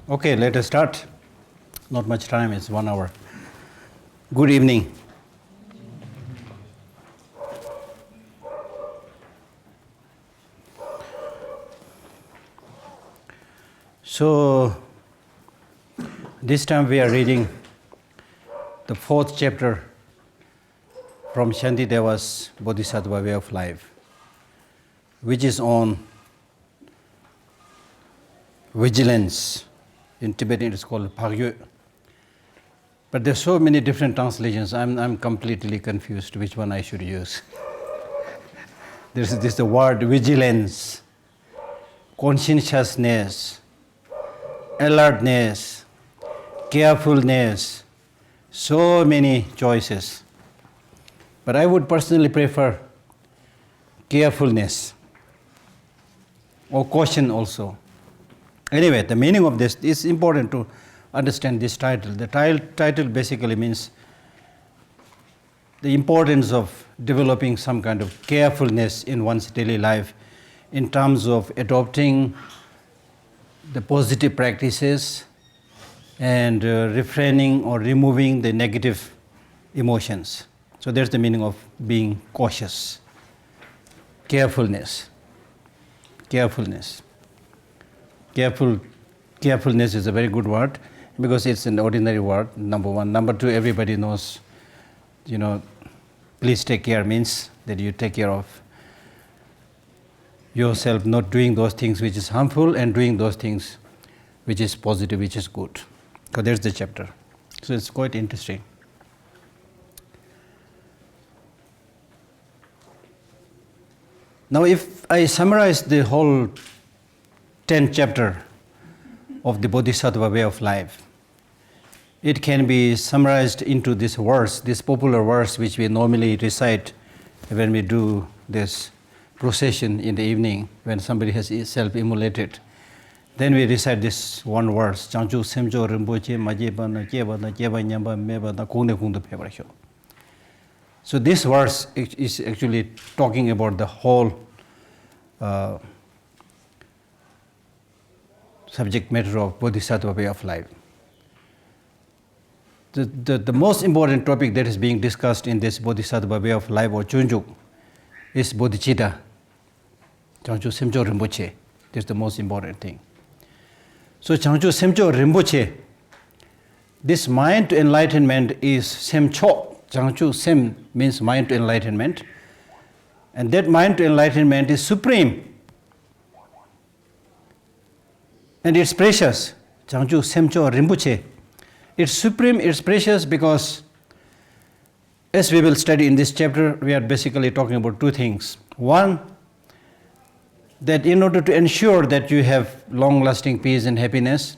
Okay, let us start. Not much time, it's 1 hour. Good evening. So, this time we are reading the 4th chapter from Shantideva's Bodhisattva Way of Life, which is on vigilance. In Tibetan it is called Phagyo. But there are so many different translations, I'm completely confused which one I should use. There's the word vigilance, conscientiousness, alertness, carefulness, so many choices. But I would personally prefer carefulness or caution also. Anyway, the meaning of this is important to understand this title. The title basically means the importance of developing some kind of carefulness in one's daily life in terms of adopting the positive practices and refraining or removing the negative emotions. So that's the meaning of being cautious. Carefulness. Carefulness is a very good word because it's an ordinary word, number one. Number two, everybody knows, please take care means that you take care of yourself, not doing those things which is harmful and doing those things which is positive, which is good. So there's the chapter. So it's quite interesting. Now if I summarize the whole 10th chapter of the Bodhisattva Way of Life, it can be summarized into this verse, this popular verse which we normally recite when we do this procession in the evening when somebody has self-immolated. Then we recite this one verse, Chanchu Semcho Rinpoche Majeba na Jeba na Jeba Nyamba Meba na Kune Kundu Pebrasho. So this verse is actually talking about the whole subject matter of Bodhisattva Way of Life. The most important topic that is being discussed in this Bodhisattva Way of Life or Chunjuk is Bodhicitta, Chanchu Semcho Rinpoche. That's the most important thing. So Chanchu Semcho Rinpoche, this mind to enlightenment is Semcho. Chanchu Sem means mind to enlightenment. And that mind to enlightenment is supreme. And it's precious. Chanchu Semcho Rinpoche. It's supreme, it's precious because, as we will study in this chapter, we are basically talking about two things. One, that in order to ensure that you have long-lasting peace and happiness,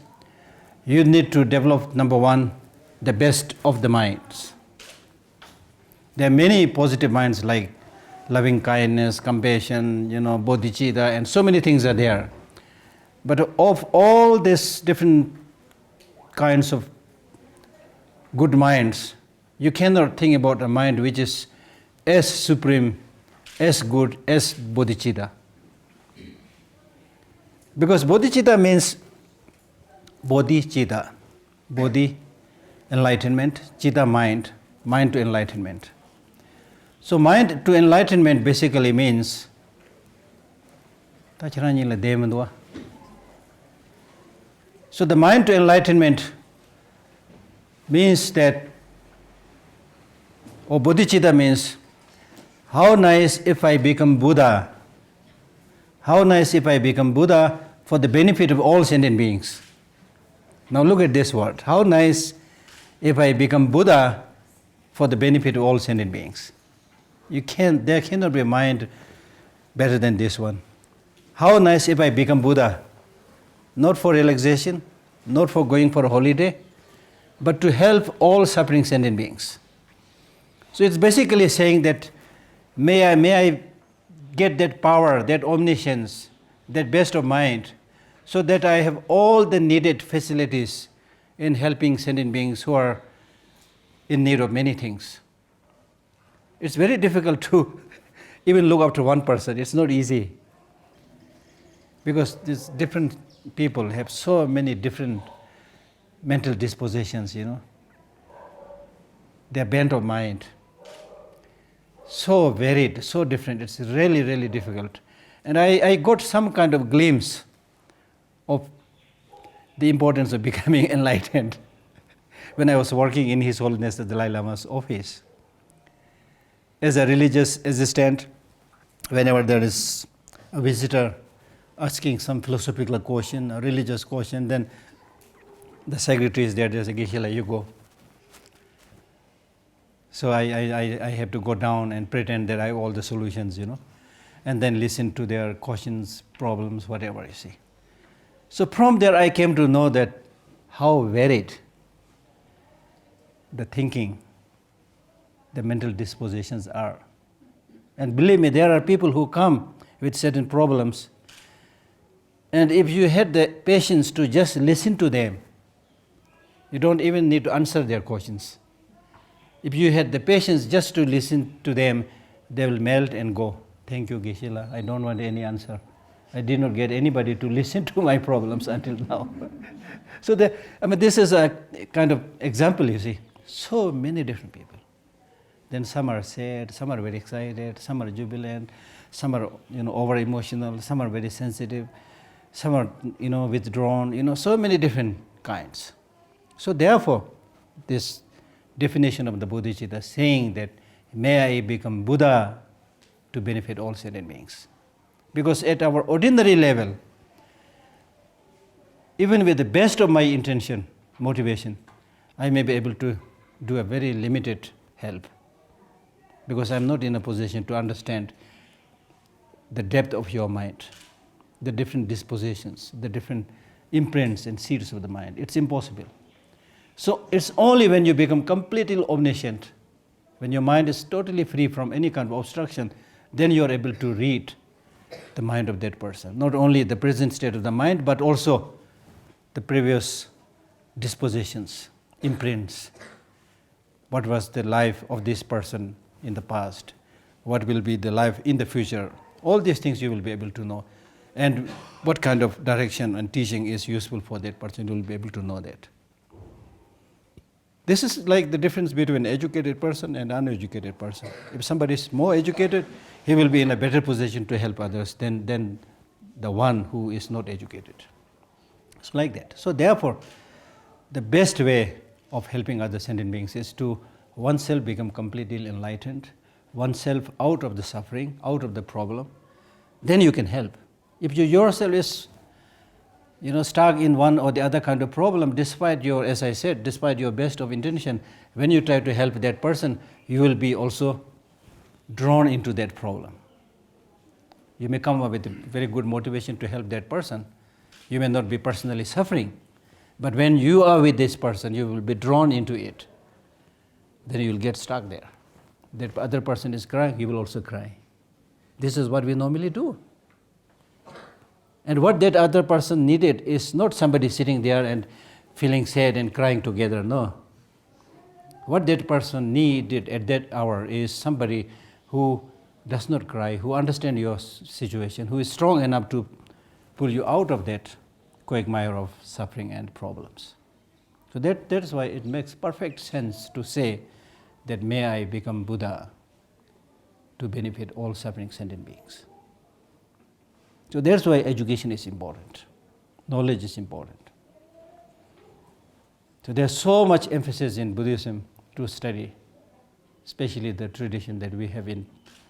you need to develop, number one, the best of the minds. There are many positive minds like loving kindness, compassion, bodhicitta, and so many things are there. But of all these different kinds of good minds, you cannot think about a mind which is as supreme, as good as bodhicitta. Because bodhicitta means bodhicitta, bodhi, enlightenment, citta, mind, mind to enlightenment. So mind to enlightenment basically means so the mind to enlightenment means that, or bodhicitta means, how nice if I become Buddha. How nice if I become Buddha for the benefit of all sentient beings. Now look at this word. How nice if I become Buddha for the benefit of all sentient beings. There cannot be a mind better than this one. How nice if I become Buddha, not for relaxation, not for going for a holiday, but to help all suffering sentient beings. So it's basically saying that may I get that power, that omniscience, that best of mind, so that I have all the needed facilities in helping sentient beings who are in need of many things. It's very difficult to even look after one person. It's not easy. Because these different people have so many different mental dispositions, their bent of mind. So varied, so different. It's really, really difficult. And I got some kind of glimpse of the importance of becoming enlightened when I was working in His Holiness the Dalai Lama's office. As a religious assistant, whenever there is a visitor asking some philosophical question, a religious question, then the secretary is there, there's a Geshe, you go. So I have to go down and pretend that I have all the solutions, and then listen to their questions, problems, whatever you see. So from there I came to know that how varied the thinking, the mental dispositions are. And believe me, there are people who come with certain problems, and if you had the patience to just listen to them, you don't even need to answer their questions. If you had the patience just to listen to them, they will melt and go. Thank you, Geshe. I don't want any answer. I did not get anybody to listen to my problems until now. So this is a kind of example, you see. So many different people. Then some are sad, some are very excited, some are jubilant, some are over emotional, some are very sensitive, some are withdrawn, so many different kinds. So therefore, this definition of the Bodhicitta saying that may I become Buddha to benefit all sentient beings. Because at our ordinary level, even with the best of my intention, motivation, I may be able to do a very limited help, because I am not in a position to understand the depth of your mind, the different dispositions, the different imprints and seeds of the mind. It's impossible. So it's only when you become completely omniscient, when your mind is totally free from any kind of obstruction, then you are able to read the mind of that person. Not only the present state of the mind, but also the previous dispositions, imprints. What was the life of this person in the past? What will be the life in the future? All these things you will be able to know. And what kind of direction and teaching is useful for that person, you will be able to know that. This is like the difference between an educated person and an uneducated person. If somebody is more educated, he will be in a better position to help others than the one who is not educated. It's like that. So therefore, the best way of helping other sentient beings is to oneself become completely enlightened, oneself out of the suffering, out of the problem, then you can help. If you yourself is stuck in one or the other kind of problem, despite your, as I said, despite your best of intention, when you try to help that person, you will be also drawn into that problem. You may come up with a very good motivation to help that person. You may not be personally suffering, but when you are with this person, you will be drawn into it. Then you will get stuck there. That other person is crying, you will also cry. This is what we normally do. And what that other person needed is not somebody sitting there and feeling sad and crying together, no. What that person needed at that hour is somebody who does not cry, who understands your situation, who is strong enough to pull you out of that quagmire of suffering and problems. So that's why it makes perfect sense to say that may I become Buddha to benefit all suffering sentient beings. So that's why education is important. Knowledge is important. So there's so much emphasis in Buddhism to study, especially the tradition that we have in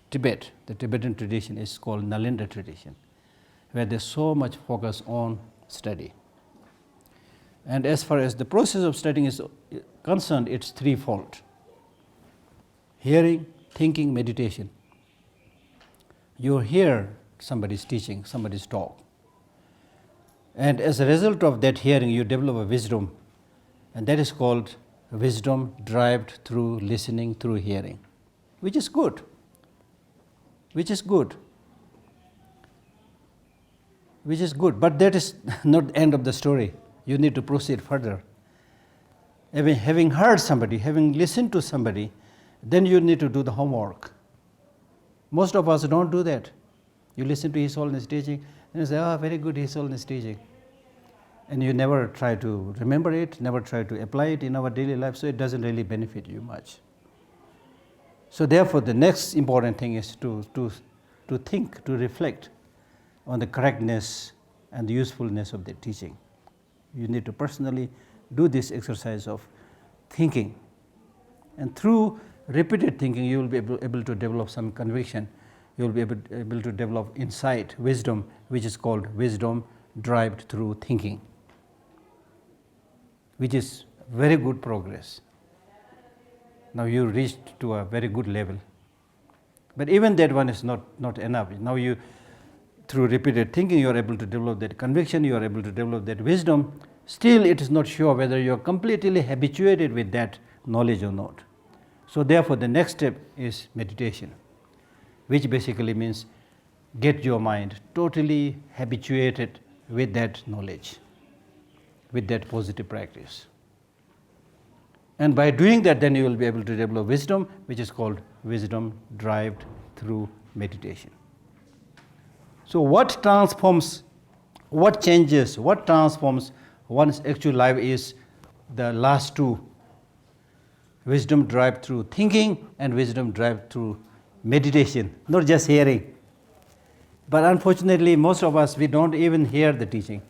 Tibet. The Tibetan tradition is called Nalanda tradition, where there's so much focus on study. And as far as the process of studying is concerned, it's threefold: hearing, thinking, meditation. You hear somebody's teaching, somebody's talk. And as a result of that hearing, you develop a wisdom, and that is called wisdom derived through listening, through hearing, which is good. Which is good. Which is good, but that is not the end of the story. You need to proceed further. Having heard somebody, having listened to somebody, then you need to do the homework. Most of us don't do that. You listen to His Holiness teaching, and you say, very good, His Holiness teaching. and you never try to remember it, never try to apply it in our daily life, so it doesn't really benefit you much. So therefore, the next important thing is to think, to reflect on the correctness and the usefulness of the teaching. You need to personally do this exercise of thinking. And through repeated thinking, you will be able to develop some conviction. You will be able to develop insight, wisdom, which is called wisdom derived through thinking, which is very good progress. Now you reached to a very good level. But even that one is not enough. Now you, through repeated thinking, you are able to develop that conviction, you are able to develop that wisdom. Still, it is not sure whether you are completely habituated with that knowledge or not. So therefore, the next step is meditation, which basically means get your mind totally habituated with that knowledge, with that positive practice. And by doing that, then you will be able to develop wisdom, which is called wisdom derived through meditation. So what transforms, what changes, what transforms one's actual life is the last two: wisdom derived through thinking and wisdom derived through meditation, not just hearing. But unfortunately, most of us, we don't even hear the teaching.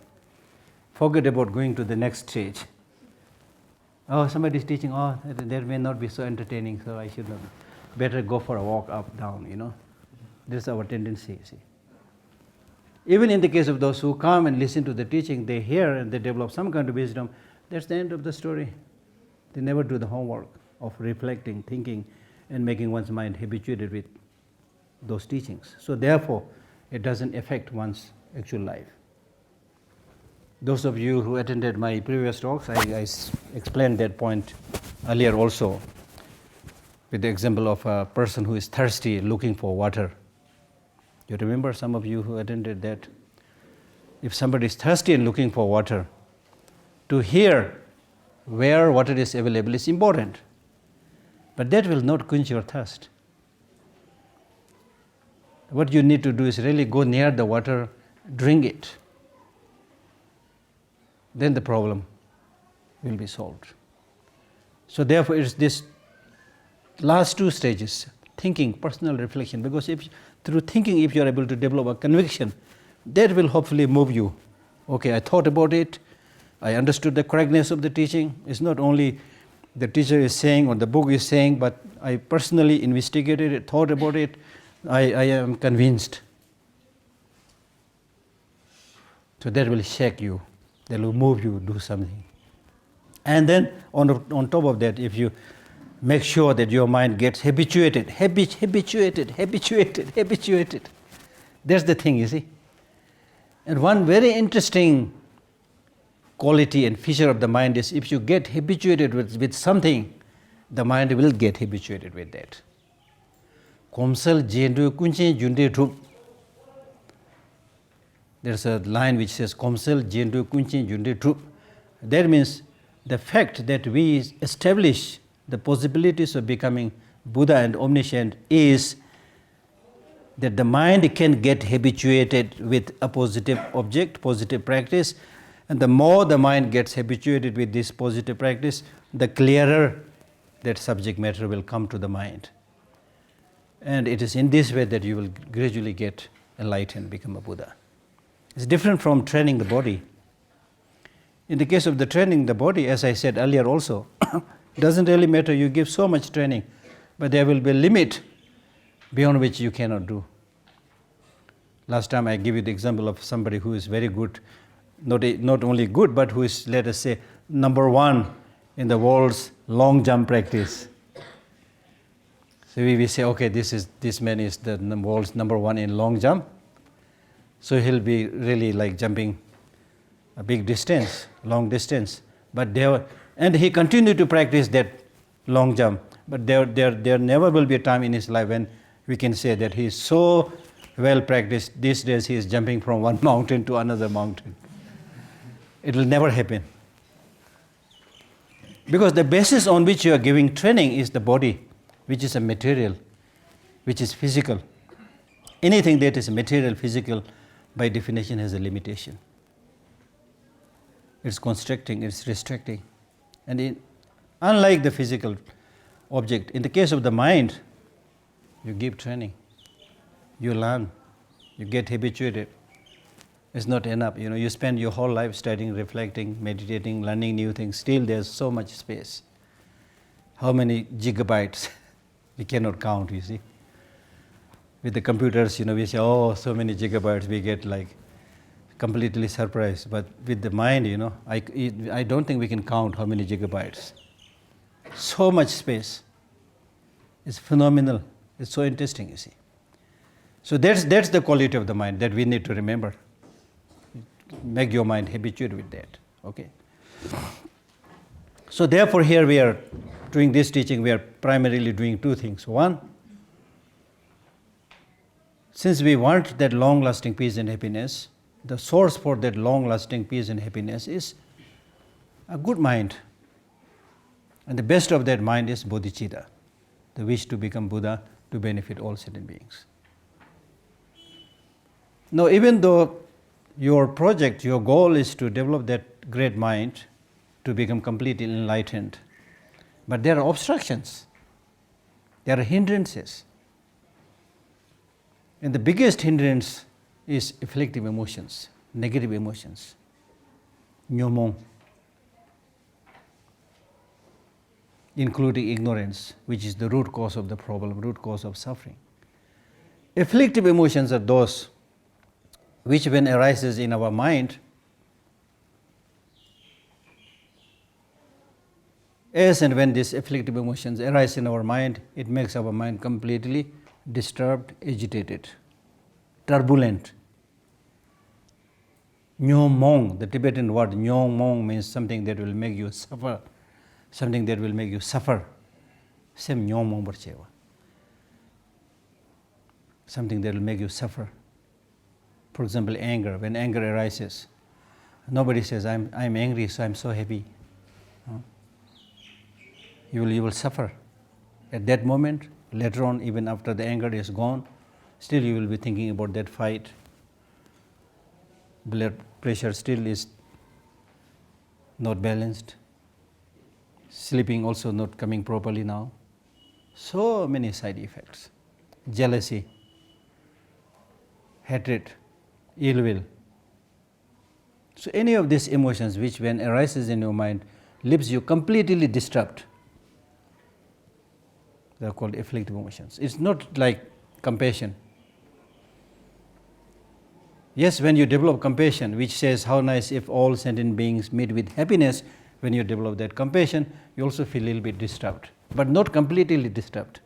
Forget about going to the next stage. Oh, somebody is teaching, oh, that may not be so entertaining, so I should not. Better go for a walk up, down, This is our tendency, see. Even in the case of those who come and listen to the teaching, they hear and they develop some kind of wisdom, that's the end of the story. They never do the homework of reflecting, thinking, and making one's mind habituated with those teachings. So therefore, it doesn't affect one's actual life. Those of you who attended my previous talks, I explained that point earlier also, with the example of a person who is thirsty looking for water. You remember, some of you who attended that? If somebody is thirsty and looking for water, to hear where water is available is important. But that will not quench your thirst. What you need to do is really go near the water, drink it. Then the problem will be solved. So therefore, it's this last two stages, thinking, personal reflection, because through thinking, if you are able to develop a conviction, that will hopefully move you. Okay, I thought about it, I understood the correctness of the teaching. It's not only the teacher is saying or the book is saying, but I personally investigated it, thought about it, I am convinced. So that will shake you. That will move you to do something. And then on top of that, if you make sure that your mind gets habituated. That's the thing, you see. And one very interesting quality and feature of the mind is if you get habituated with something, the mind will get habituated with that. Komsal jendu kunche junde thup. There's a line which says, Komsel jendu kunche junde thup. That means the fact that we establish the possibilities of becoming Buddha and omniscient is that the mind can get habituated with a positive object, positive practice, and the more the mind gets habituated with this positive practice, the clearer that subject matter will come to the mind. And it is in this way that you will gradually get enlightened, become a Buddha. It's different from training the body. In the case of the training the body, as I said earlier also, it doesn't really matter, you give so much training, but there will be a limit beyond which you cannot do. Last time I gave you the example of somebody who is very good, not only good, but who is, let us say, number one in the world's long jump practice. So we say, okay, this man is the world's number one in long jump. So he'll be really like jumping a big distance, long distance. And he continued to practice that long jump. But there never will be a time in his life when we can say that he is so well practiced. These days he is jumping from one mountain to another mountain. It will never happen. Because the basis on which you are giving training is the body, which is a material, which is physical. Anything that is material, physical, by definition has a limitation. It's constricting, it's restricting. And unlike the physical object, in the case of the mind, you give training, you learn, you get habituated. It's not enough. You spend your whole life studying, reflecting, meditating, learning new things. Still, there's so much space. How many gigabytes? We cannot count, you see. With the computers, we say, oh, so many gigabytes, we get like completely surprised. But with the mind, I don't think we can count how many gigabytes. So much space. It's phenomenal. It's so interesting, you see. So that's the quality of the mind that we need to remember. Make your mind habituated with that. Okay. So therefore, here we are doing this teaching. We are primarily doing two things. One, since we want that long-lasting peace and happiness, the source for that long-lasting peace and happiness is a good mind. And the best of that mind is bodhicitta, the wish to become Buddha to benefit all sentient beings. Now, even though your project, your goal is to develop that great mind to become completely enlightened, but there are obstructions, there are hindrances. And the biggest hindrance is afflictive emotions, negative emotions, nyomong, including ignorance, which is the root cause of the problem, root cause of suffering. Afflictive emotions are those which, when arises in our mind, as and when these afflictive emotions arise in our mind, it makes our mind completely disturbed, agitated, turbulent. Nyomong, the Tibetan word nyomong means something that will make you suffer, something that will make you suffer. Same nyomong barchewa. Something that will make you suffer. For example, anger. When anger arises, nobody says, I'm angry, so I'm so happy. You will suffer. At that moment, later on, even after the anger is gone, still you will be thinking about that fight. Blood pressure still is not balanced. Sleeping also not coming properly now. So many side effects. Jealousy, hatred, ill will. So any of these emotions which when arises in your mind leaves you completely disturbed. They are called afflictive emotions. It's not like compassion. Yes, when you develop compassion, which says how nice if all sentient beings meet with happiness, when you develop that compassion, you also feel a little bit disturbed, but not completely disturbed.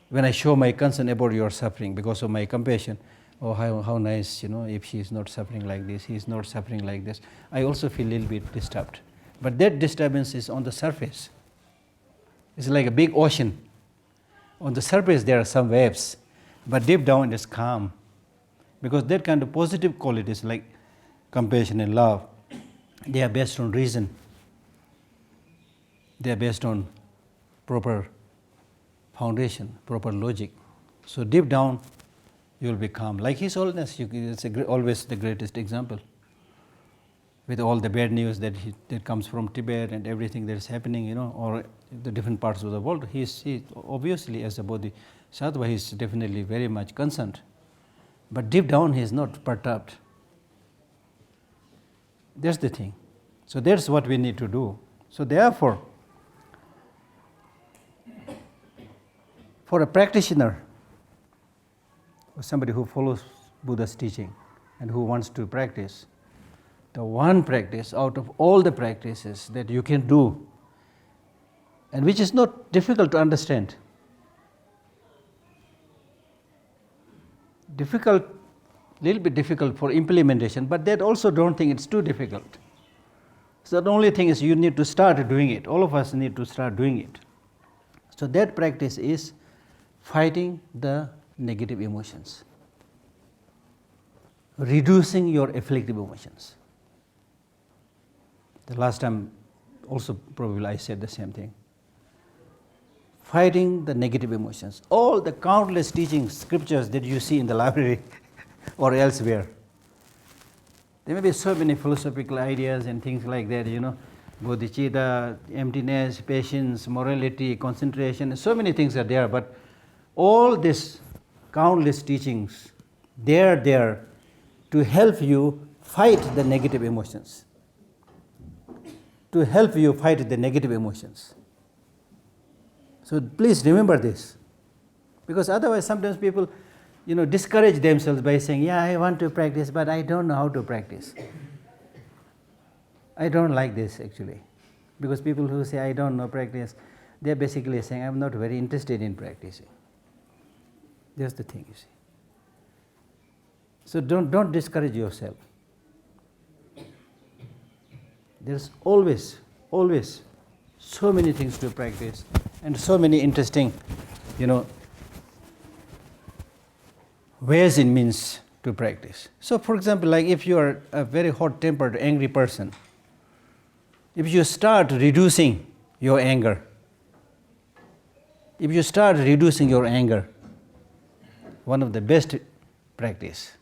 When I show my concern about your suffering because of my compassion, oh, how nice, if she is not suffering like this, he is not suffering like this, I also feel a little bit disturbed. But that disturbance is on the surface. It's like a big ocean. On the surface there are some waves, but deep down it is calm. Because that kind of positive qualities like compassion and love, they are based on reason. They are based on proper foundation, proper logic. So deep down you will be calm. Like His Holiness, it's always the greatest example. With all the bad news that comes from Tibet and everything that is happening, or the different parts of the world, he obviously as a Bodhisattva, he is definitely very much concerned. But deep down he is not perturbed. That's the thing. So that's what we need to do. So therefore, for a practitioner, or somebody who follows Buddha's teaching and who wants to practice, the one practice out of all the practices that you can do, and which is not difficult to understand. Little bit difficult for implementation, but that also don't think it's too difficult. So the only thing is you need to start doing it. All of us need to start doing it. So that practice is fighting the negative emotions, reducing your afflictive emotions. The last time also probably I said the same thing. Fighting the negative emotions. All the countless teachings, scriptures that you see in the library or elsewhere, There may be so many philosophical ideas and things like that, bodhicitta, emptiness, patience, morality, concentration, so many things are there, but all these countless teachings, they are there to help you fight the negative emotions. To help you fight the negative emotions. So please remember this. Because otherwise sometimes people, discourage themselves by saying, yeah, I want to practice, but I don't know how to practice. I don't like this actually. Because people who say, I don't know practice, they're basically saying, I'm not very interested in practicing. That's the thing, you see. So don't discourage yourself. There's always so many things to practice and so many interesting, ways and means to practice. So for example, like if you are a very hot-tempered, angry person, if you start reducing your anger, one of the best practice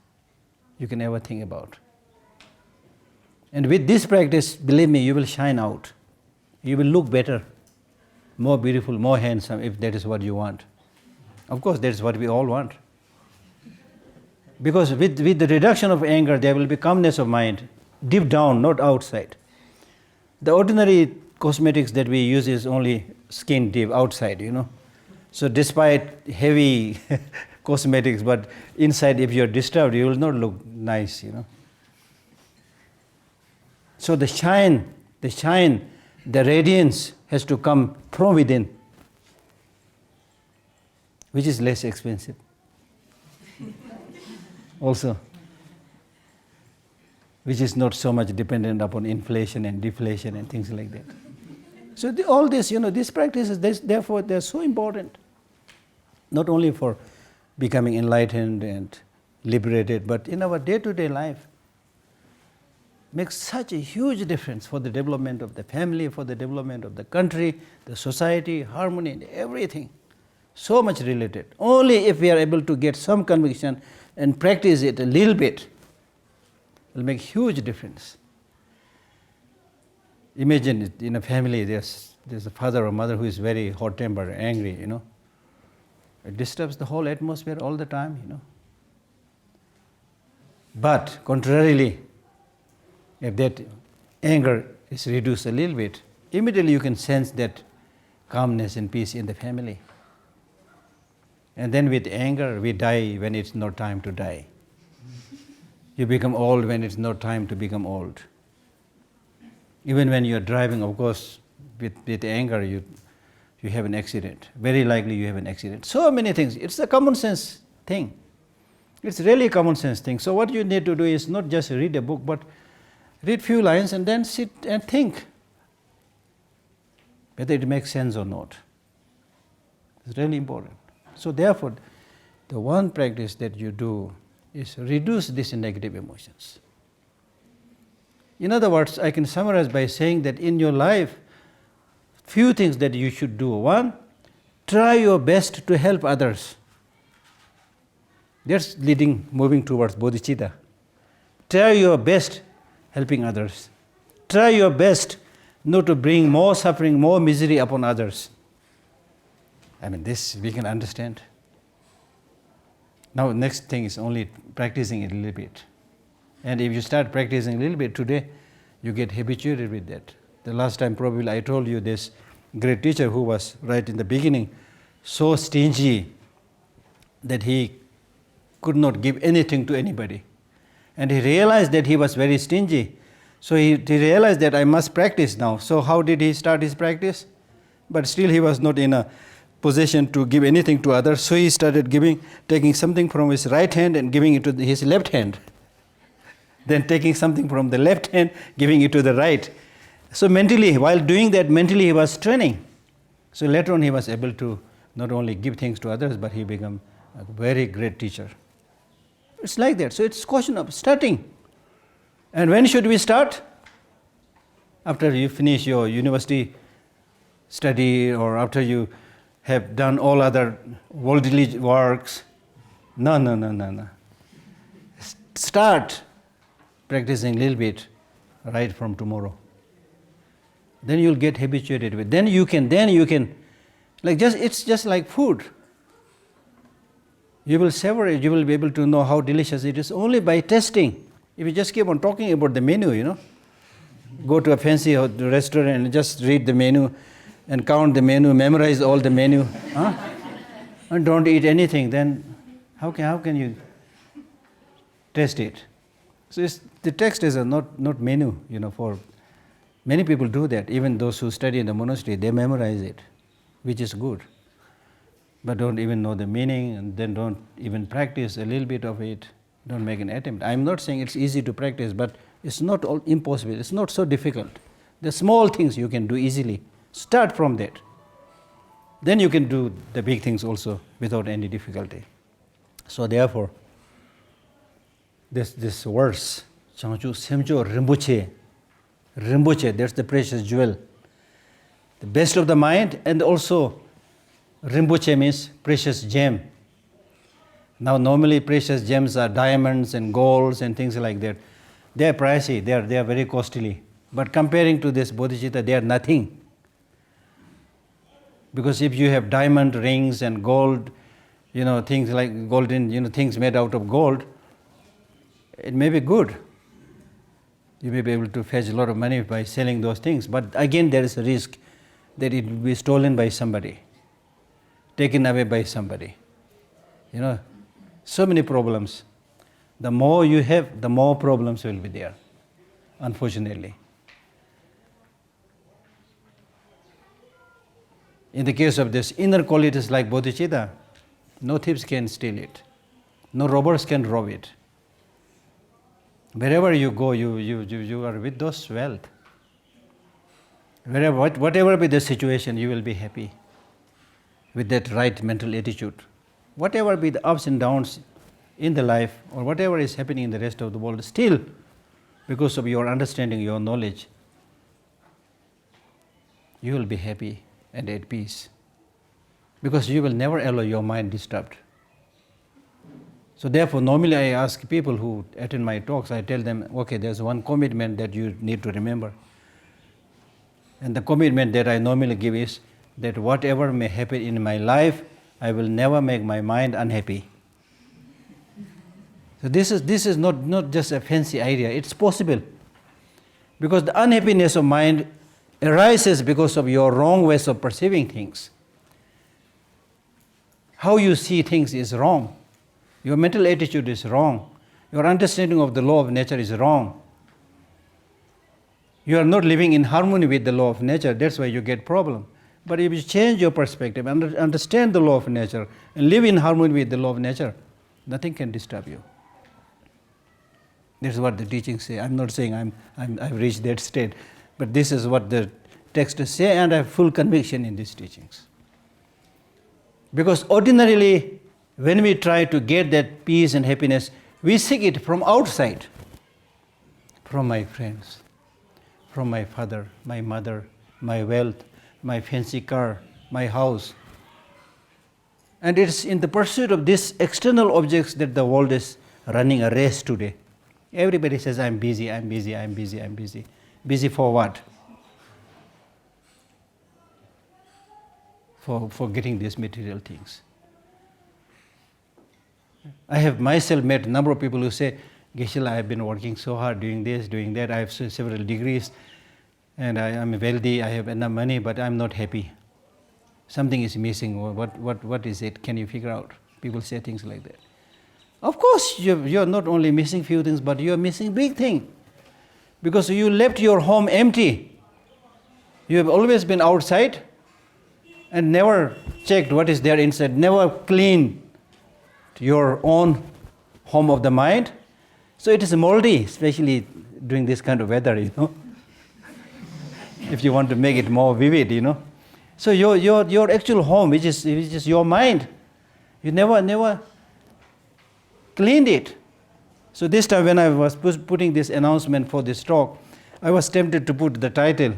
you can ever think about. And with this practice, believe me, you will shine out. You will look better, more beautiful, more handsome, if that is what you want. Of course, that is what we all want. Because with the reduction of anger, there will be calmness of mind, deep down, not outside. The ordinary cosmetics that we use is only skin deep, outside, So despite heavy cosmetics, but inside, if you are disturbed, you will not look nice, So the shine, the radiance has to come from within, which is less expensive. Also, which is not so much dependent upon inflation and deflation and things like that. So all this, these practices, therefore, they're so important, not only for becoming enlightened and liberated, but in our day-to-day life. Makes such a huge difference for the development of the family, for the development of the country, the society, harmony, everything. So much related. Only if we are able to get some conviction and practice it a little bit, it will make huge difference. Imagine in a family, there's a father or mother who is very hot-tempered, angry, It disturbs the whole atmosphere all the time, But contrarily, if that anger is reduced a little bit, immediately you can sense that calmness and peace in the family. And then with anger, we die when it's not time to die. You become old when it's not time to become old. Even when you're driving, of course, with anger, you have an accident. Very likely you have an accident. So many things. It's a common sense thing. It's really a common sense thing. So what you need to do is not just read a book, but read few lines and then sit and think whether it makes sense or not. It's really important. So therefore, the one practice that you do is reduce these negative emotions. In other words, I can summarize by saying that in your life, few things that you should do. One, try your best to help others. That's moving towards bodhicitta. Try your best helping others. Try your best not to bring more suffering, more misery upon others. This we can understand. Now, next thing is only practicing it a little bit. And if you start practicing a little bit today, you get habituated with that. The last time probably I told you this great teacher who was right in the beginning, so stingy that he could not give anything to anybody. And he realized that he was very stingy. So he realized that I must practice now. So how did he start his practice? But still he was not in a position to give anything to others. So he started taking something from his right hand and giving it to his left hand. Then taking something from the left hand, giving it to the right. So mentally, while doing that, mentally he was training. So later on he was able to not only give things to others, but he became a very great teacher. It's like that. So it's a question of starting. And when should we start? After you finish your university study or after you have done all other worldly works. No. Start practicing a little bit right from tomorrow. Then you'll get habituated with it. Then you can, it's just like food. You will savor it, you will be able to know how delicious it is only by tasting. If you just keep on talking about the menu, go to a fancy restaurant and just read the menu and count the menu, memorize all the menu, and don't eat anything, then how can you taste it? So the text is not menu, for many people do that. Even those who study in the monastery, they memorize it, which is good. But don't even know the meaning, and then don't even practice a little bit of it. Don't make an attempt. I'm not saying it's easy to practice, but it's not all impossible. It's not so difficult. The small things you can do easily. Start from that. Then you can do the big things also without any difficulty. So therefore, this verse, Changchu Semcho Rinpoche, that's the precious jewel. The best of the mind, and also Rinpoche means precious gem. Now normally precious gems are diamonds and golds and things like that. They are pricey, they are very costly. But comparing to this Bodhicitta, they are nothing. Because if you have diamond rings and gold, things like golden, things made out of gold, it may be good. You may be able to fetch a lot of money by selling those things. But again, there is a risk that it will be stolen by somebody, taken away by somebody. So many problems. The more you have, the more problems will be there, unfortunately. In the case of this inner qualities like bodhicitta, no thieves can steal it. No robbers can rob it. Wherever you go, you are with those wealth. Whatever be the situation, you will be happy with that right mental attitude. Whatever be the ups and downs in the life, or whatever is happening in the rest of the world, still, because of your understanding, your knowledge, you will be happy and at peace. Because you will never allow your mind disturbed. So therefore, normally I ask people who attend my talks, I tell them, okay, there's one commitment that you need to remember. And the commitment that I normally give is that whatever may happen in my life, I will never make my mind unhappy. So this is not just a fancy idea, it's possible. Because the unhappiness of mind arises because of your wrong ways of perceiving things. How you see things is wrong. Your mental attitude is wrong. Your understanding of the law of nature is wrong. You are not living in harmony with the law of nature, that's why you get problem. But if you change your perspective, understand the law of nature, and live in harmony with the law of nature, nothing can disturb you. That's what the teachings say. I'm not saying I've reached that state, but this is what the texts say, and I have full conviction in these teachings. Because ordinarily, when we try to get that peace and happiness, we seek it from outside, from my friends, from my father, my mother, my wealth, my fancy car, my house. And it's in the pursuit of these external objects that the world is running a race today. Everybody says, I'm busy, I'm busy, I'm busy, I'm busy. Busy for what? For getting these material things. I have myself met a number of people who say, Geshe, I have been working so hard, doing this, doing that. I have several degrees, and I am wealthy, I have enough money, but I'm not happy. Something is missing. What is it? Can you figure out? People say things like that. Of course, you're not only missing few things, but you're missing big thing. Because you left your home empty. You have always been outside and never checked what is there inside, never cleaned your own home of the mind. So it is moldy, especially during this kind of weather, if you want to make it more vivid, So your actual home, which is your mind, you never cleaned it. So this time when I was putting this announcement for this talk, I was tempted to put the title,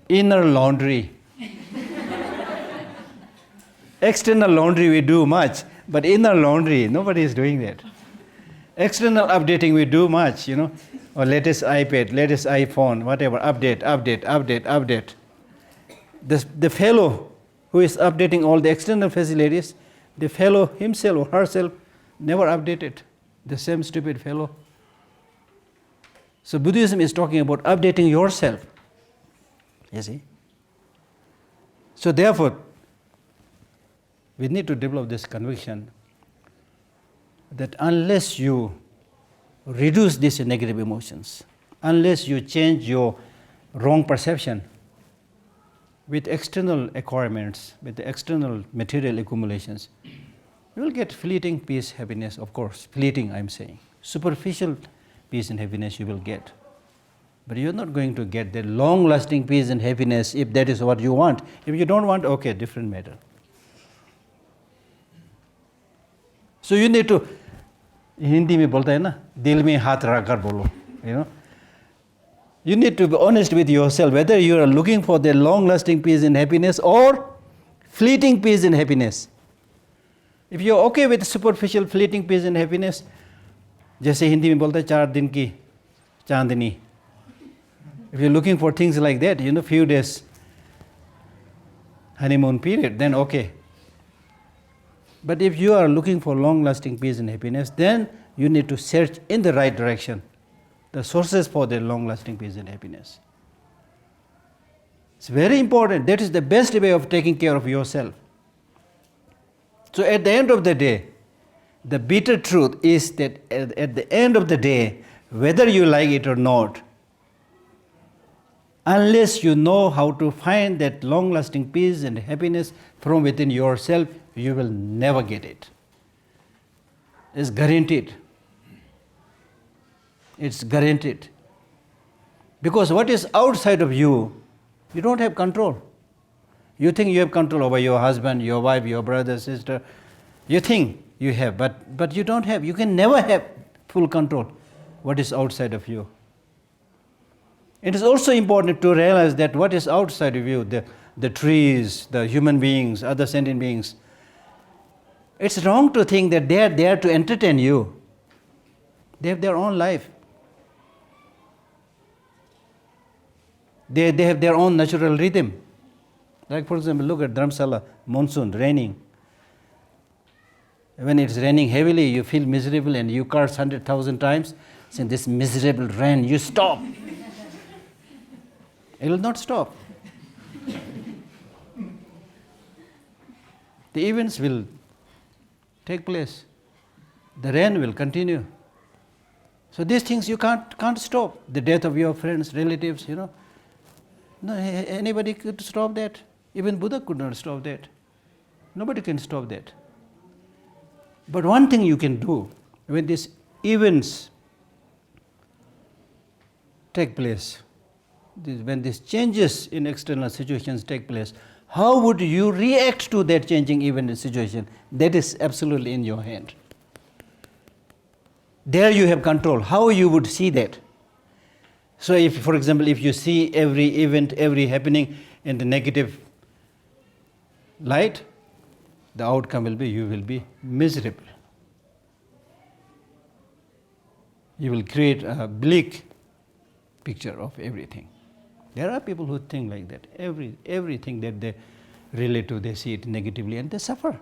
Inner Laundry. External laundry we do much, but inner laundry, nobody is doing that. External updating we do much, or latest iPad, latest iPhone, whatever, update. The fellow who is updating all the external facilities, the fellow himself or herself never updated. The same stupid fellow. So Buddhism is talking about updating yourself. You see? So therefore, we need to develop this conviction that unless you reduce these negative emotions, unless you change your wrong perception with external acquirements, with the external material accumulations, you will get fleeting peace, happiness, of course. Fleeting, I'm saying. Superficial peace and happiness you will get. But you're not going to get the long-lasting peace and happiness if that is what you want. If you don't want, okay, different matter. So you need to, Hindi में बोलता है ना, दिल में हाथ रखकर बोलो, you know. You need to be honest with yourself whether you are looking for the long-lasting peace and happiness or fleeting peace and happiness. If you are okay with superficial fleeting peace and happiness, जैसे हिंदी में बोलता है 4 दिन की चांदनी. If you're looking for things like that, you know, few days honeymoon period, then okay. But if you are looking for long-lasting peace and happiness, then you need to search in the right direction, the sources for the long-lasting peace and happiness. It's very important. That is the best way of taking care of yourself. So at the end of the day, the bitter truth is that at the end of the day, whether you like it or not, unless you know how to find that long-lasting peace and happiness from within yourself, you will never get it. It's guaranteed. It's guaranteed. Because what is outside of you, you don't have control. You think you have control over your husband, your wife, your brother, sister. You think you have, but you don't have. You can never have full control what is outside of you. It is also important to realize that what is outside of you, the trees, the human beings, other sentient beings, it's wrong to think that they are there to entertain you. They have their own life. They have their own natural rhythm. Like for example, look at Dharamsala, monsoon, raining. When it's raining heavily, you feel miserable and you curse 100,000 times, saying this miserable rain, you stop. It will not stop. The events will take place. The rain will continue. So these things you can't stop. The death of your friends, relatives, you know. No, anybody could stop that. Even Buddha could not stop that. Nobody can stop that. But one thing you can do, when these events take place, when these changes in external situations take place, how would you react to that changing event and situation? That is absolutely in your hand. There you have control. How you would see that? So if, for example, if you see every event, every happening in the negative light, the outcome will be you will be miserable. You will create a bleak picture of everything. There are people who think like that. Everything that they relate to, they see it negatively and they suffer.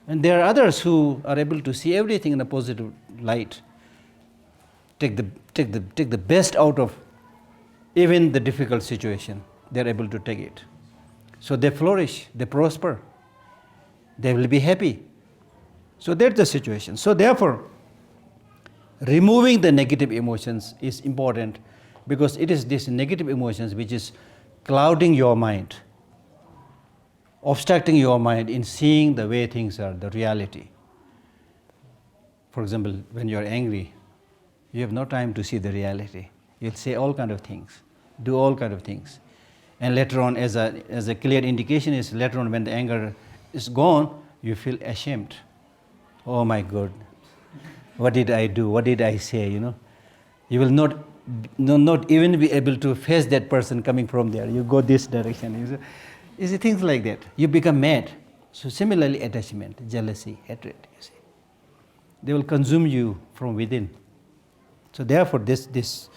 And there are others who are able to see everything in a positive light. Take the best out of even the difficult situation. They are able to take it. So they flourish, they prosper. They will be happy. So that's the situation. So therefore, removing the negative emotions is important, because it is these negative emotions which is clouding your mind, obstructing your mind in seeing the way things are, the reality. For example, when you are angry, you have no time to see the reality. You'll say all kind of things, do all kind of things. And later on, as a clear indication is, later on when the anger is gone, you feel ashamed. Oh my God, what did I do? What did I say? You know, you will not even be able to face that person coming from there. You go this direction. You see things like that. You become mad. So similarly, attachment, jealousy, hatred. You see, they will consume you from within. So therefore this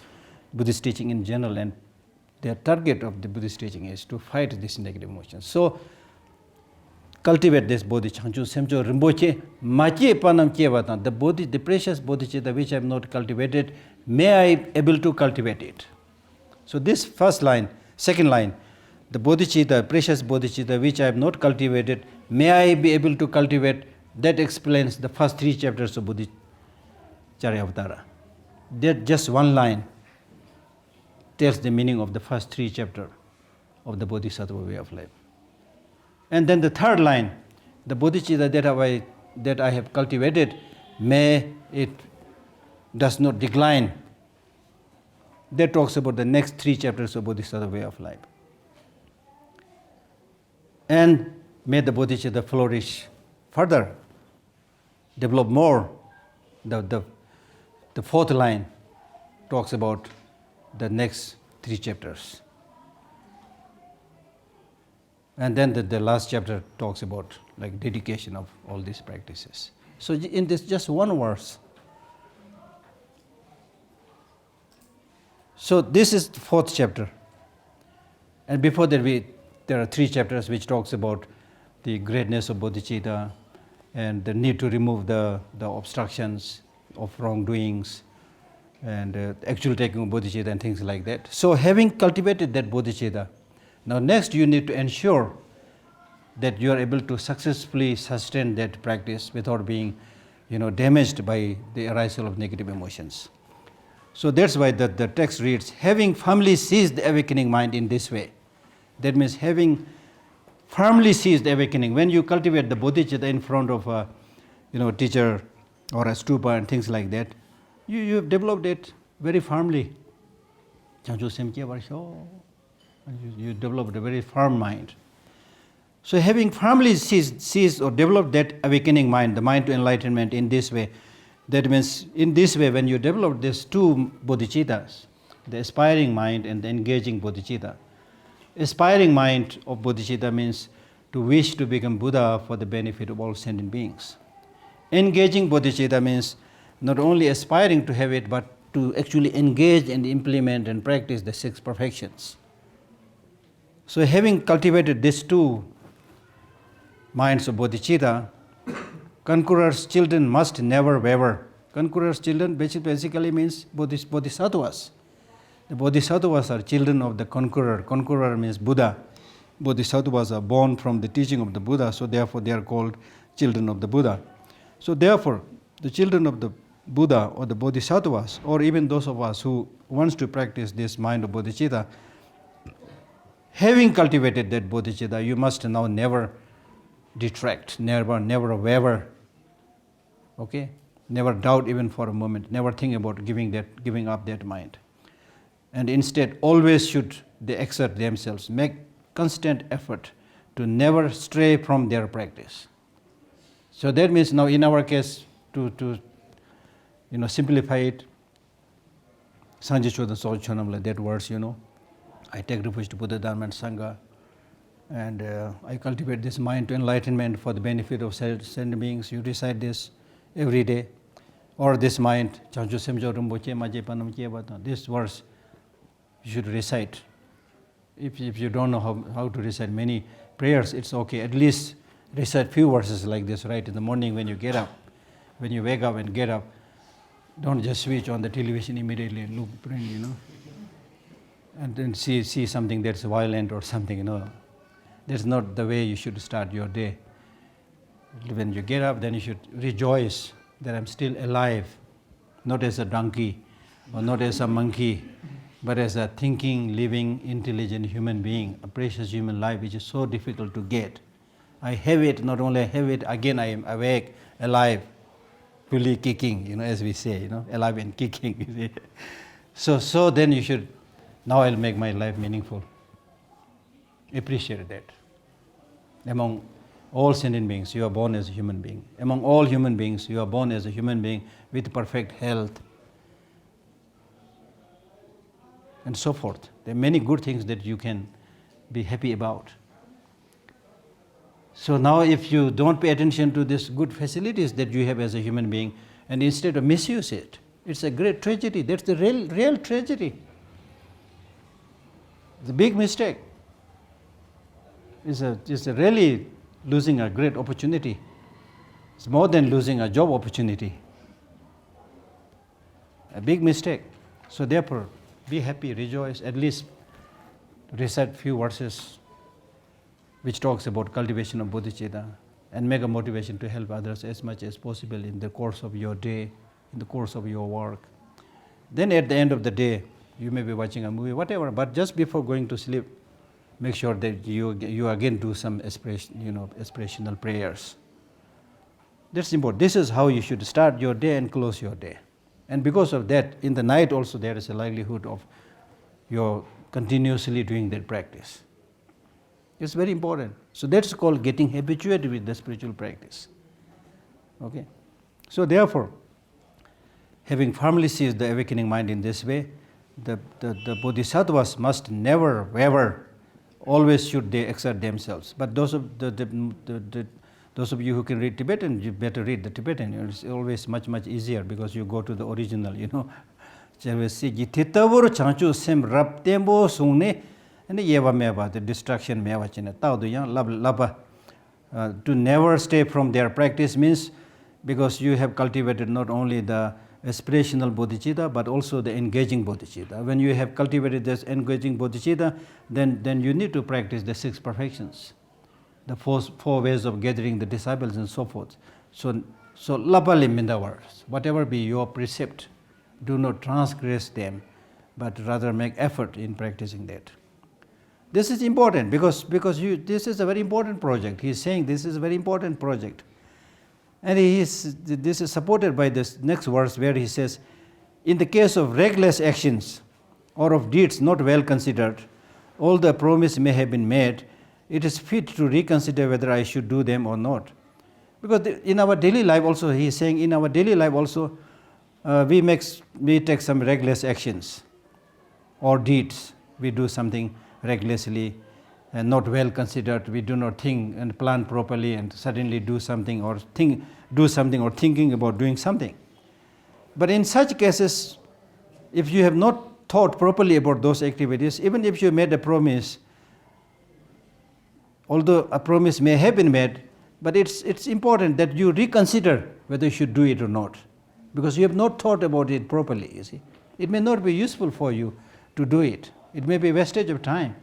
Buddhist teaching in general, and the target of the Buddhist teaching is to fight these negative emotions. So cultivate this bodhi changchu semcho rinpoche machi panam chevatan, the precious bodhicitta which I have not cultivated, may I able to cultivate it. So this first line, second line, the bodhicitta, precious bodhicitta which I have not cultivated, may I be able to cultivate, that explains the first 3 chapters of Bodhicharya Avatara. That just one line tells the meaning of the first 3 chapters of the Bodhisattva way of life. And then the third line, the bodhicitta that I have cultivated, may it does not decline. That talks about the next 3 chapters of Bodhisattva way of life. And may the bodhicitta flourish further, develop more. The fourth line talks about the next 3 chapters. And then the last chapter talks about like dedication of all these practices. So in this just one verse. So this is the 4th chapter. And before that there are 3 chapters which talks about the greatness of bodhicitta and the need to remove the obstructions of wrongdoings and actual taking of bodhicitta and things like that. So having cultivated that bodhicitta, now next you need to ensure that you are able to successfully sustain that practice without being damaged by the arisal of negative emotions. So that's why the text reads, having firmly seized the awakening mind in this way. That means having firmly seized the awakening. When you cultivate the bodhicitta in front of a teacher or a stupa and things like that, you have developed it very firmly. You developed a very firm mind. So having firmly seized or developed that awakening mind, the mind to enlightenment in this way, that means in this way when you develop these 2 bodhicittas, the aspiring mind and the engaging bodhicitta. Aspiring mind of bodhicitta means to wish to become Buddha for the benefit of all sentient beings. Engaging bodhicitta means not only aspiring to have it, but to actually engage and implement and practice the 6 perfections. So having cultivated these 2 minds of bodhicitta, conqueror's children must never waver. Conqueror's children basically means bodhisattvas. The bodhisattvas are children of the conqueror. Conqueror means Buddha. Bodhisattvas are born from the teaching of the Buddha, so therefore they are called children of the Buddha. So therefore, the children of the Buddha or the bodhisattvas, or even those of us who wants to practice this mind of bodhicitta, having cultivated that bodhicitta, you must now never detract, never waver, okay? Never doubt even for a moment, never think about giving up that mind. And instead, always should they exert themselves, make constant effort to never stray from their practice. So that means now in our case, to simplify it, Sanje Chodan Sol Chonam, like that words, I take refuge to Buddha, Dharma and Sangha, and I cultivate this mind to enlightenment for the benefit of sentient beings. You recite this every day. Or this mind, this verse you should recite. If you don't know how to recite many prayers, it's okay. At least recite few verses like this right in the morning when you get up. When you wake up and get up, don't just switch on the television immediately and look, and then see something that's violent or something, That's not the way you should start your day. When you get up, then you should rejoice that I'm still alive, not as a donkey or not as a monkey, but as a thinking, living, intelligent human being, a precious human life which is so difficult to get. I have it, not only I have it, again I am awake, alive, fully kicking, as we say, alive and kicking. So then you should, now I'll make my life meaningful. Appreciate that. Among all sentient beings, you are born as a human being. Among all human beings, you are born as a human being with perfect health, and so forth. There are many good things that you can be happy about. So now if you don't pay attention to these good facilities that you have as a human being, and instead of misuse it, It's a great tragedy. That's the real tragedy. It's a big mistake. It's really losing a great opportunity. It's more than losing a job opportunity. A big mistake. So therefore, be happy, rejoice, at least recite few verses which talks about cultivation of bodhicitta, and make a motivation to help others as much as possible in the course of your day, in the course of your work. Then at the end of the day, you may be watching a movie, whatever, but just before going to sleep, make sure that you again do some aspirational prayers. That's important. This is how you should start your day and close your day. And because of that, in the night also there is a likelihood of your continuously doing that practice. It's very important. So that's called getting habituated with the spiritual practice. Okay? So therefore, having firmly seized the awakening mind in this way, the Bodhisattvas must never, ever, always should they exert themselves. But those of those of you who can read Tibetan, you better read the Tibetan. It's always much, much easier because you go to the original, and the distraction to never stay from their practice means because you have cultivated not only the aspirational bodhicitta but also the engaging bodhicitta. When you have cultivated this engaging bodhicitta, then you need to practice the 6 perfections, the four ways of gathering the disciples and so forth. So lapalim, in the words, whatever be your precept, do not transgress them, but rather make effort in practicing that. This is important because this is a very important project. He is saying this is a very important project. And this is supported by this next verse where he says, in the case of reckless actions or of deeds not well considered, although promise may have been made, it is fit to reconsider whether I should do them or not. Because in our daily life also, he is saying, in our daily life also, we take some reckless actions or deeds. We do something recklessly and not well considered. We do not think and plan properly and suddenly do something or thinking about doing something. But in such cases, if you have not thought properly about those activities, even if you made a promise, although a promise may have been made, but it's important that you reconsider whether you should do it or not, because you have not thought about it properly, you see. It may not be useful for you to do it. It may be a wastage of time.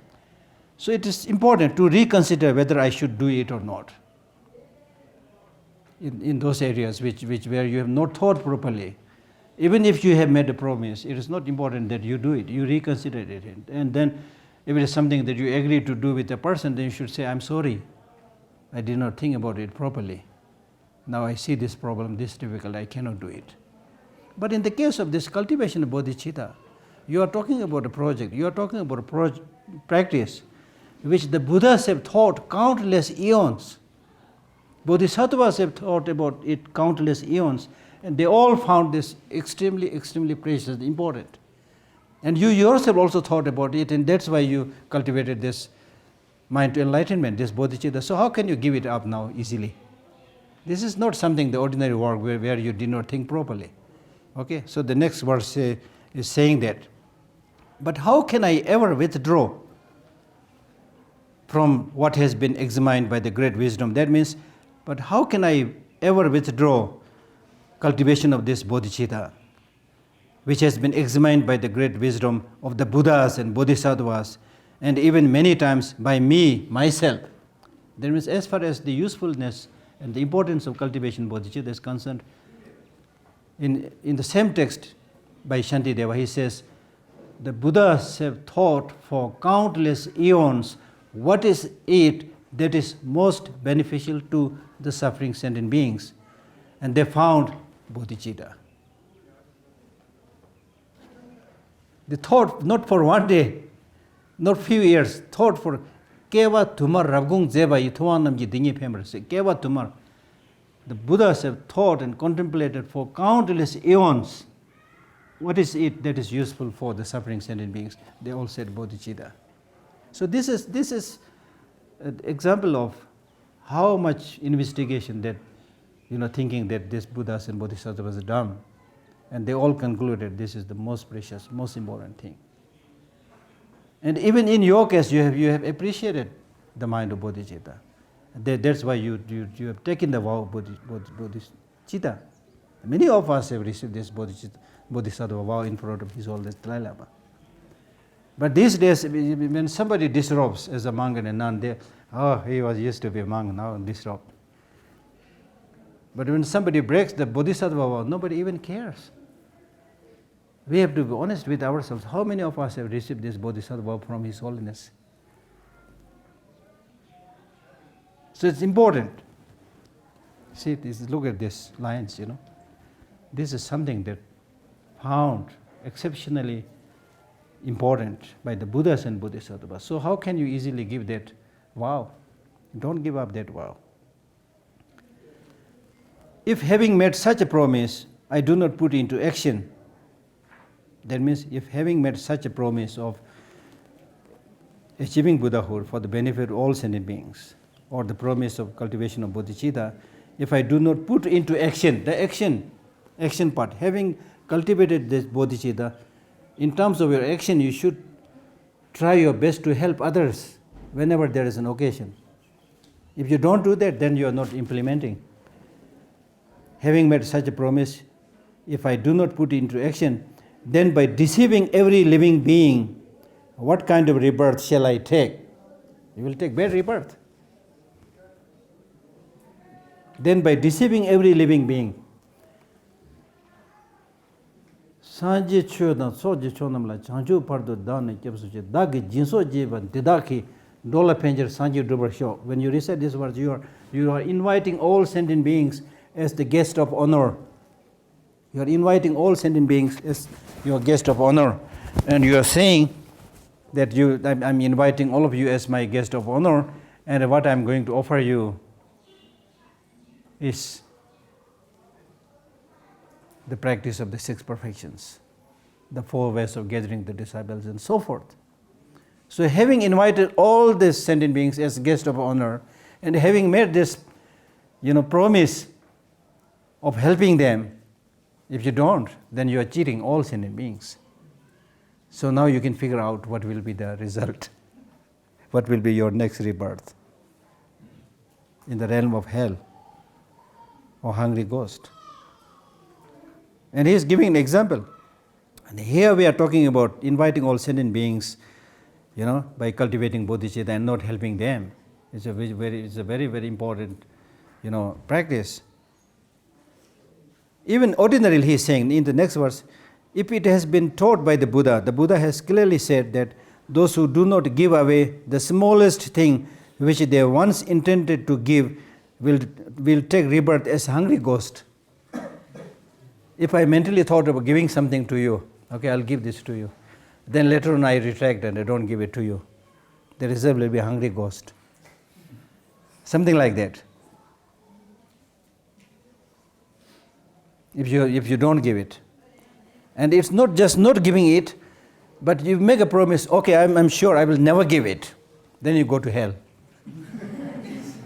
So it is important to reconsider whether I should do it or not. In those areas where you have not thought properly, even if you have made a promise, it is not important that you do it. You reconsider it, and then if it is something that you agree to do with a person, then you should say, I'm sorry, I did not think about it properly. Now I see this problem, this difficult, I cannot do it. But in the case of this cultivation of bodhicitta, you are talking about a project, you are talking about a practice which the Buddhas have taught countless eons. Bodhisattvas have thought about it countless eons, and they all found this extremely, extremely precious and important. And you yourself also thought about it, and that's why you cultivated this mind to enlightenment, this bodhicitta. So how can you give it up now easily? This is not something, the ordinary work where you did not think properly. Okay, so the next verse is saying that. But how can I ever withdraw from what has been examined by the great wisdom? That means, but how can I ever withdraw cultivation of this bodhicitta, which has been examined by the great wisdom of the Buddhas and Bodhisattvas, and even many times by me, myself? That means as far as the usefulness and the importance of cultivation bodhicitta is concerned, in the same text by Shantideva, he says, the Buddhas have thought for countless eons what is it that is most beneficial to the suffering sentient beings, and they found bodhicitta. They thought not for one day, not few years, thought for Keva Tumar Rabgung Zeba Yithuanam Ji Dingi Pemrase, Keva Tumar. The Buddhas have thought and contemplated for countless eons what is it that is useful for the suffering sentient beings. They all said bodhicitta. So this is an example of how much investigation that, thinking that this Buddhas and Bodhisattvas have done. And they all concluded this is the most precious, most important thing. And even in your case, you have appreciated the mind of bodhicitta. That's why you have taken the vow of bodhicitta. Many of us have received this bodhisattva vow in front of His Holiness Dalai Lama. But these days, when somebody disrobes as a monk and a nun, he was used to be a monk, now disrobed. But when somebody breaks the bodhisattva vow, nobody even cares. We have to be honest with ourselves. How many of us have received this bodhisattva vow from His Holiness? So it's important. See, look at these lines, This is something that found exceptionally important by the Buddhas and Bodhisattvas. So how can you easily give that vow? Don't give up that vow. If having made such a promise, I do not put into action, that means if having made such a promise of achieving Buddhahood for the benefit of all sentient beings, or the promise of cultivation of bodhicitta, if I do not put into action, the action part, having cultivated this bodhicitta, in terms of your action, you should try your best to help others whenever there is an occasion. If you don't do that, then you are not implementing. Having made such a promise, if I do not put into action, then by deceiving every living being, what kind of rebirth shall I take? You will take bad rebirth. Then by deceiving every living being, Sanje Chodan, Soji Chonamla, Chanju Pardo Dan, Kepsuchi, Dagi, Jinso Jivan, Didaki, Dola Panger, Sanji Drubar Show. When you recite these words, you are inviting all sentient beings as the guest of honor. You are inviting all sentient beings as your guest of honor. And you are saying that I'm inviting all of you as my guest of honor, and what I'm going to offer you is the practice of the 6 perfections, the 4 ways of gathering the disciples, and so forth. So having invited all these sentient beings as guests of honor, and having made this promise of helping them, if you don't, then you are cheating all sentient beings. So now you can figure out what will be the result, what will be your next rebirth in the realm of hell or hungry ghost. And he is giving an example. And here we are talking about inviting all sentient beings, by cultivating bodhicitta and not helping them. It's a very, very important, practice. Even ordinarily, he is saying in the next verse, if it has been taught by the Buddha has clearly said that those who do not give away the smallest thing which they once intended to give will take rebirth as hungry ghost. If I mentally thought about giving something to you, okay, I'll give this to you. Then later on I retract and I don't give it to you. The result will be a hungry ghost. Something like that. If you don't give it. And it's not just not giving it, but you make a promise, okay, I'm sure I will never give it. Then you go to hell.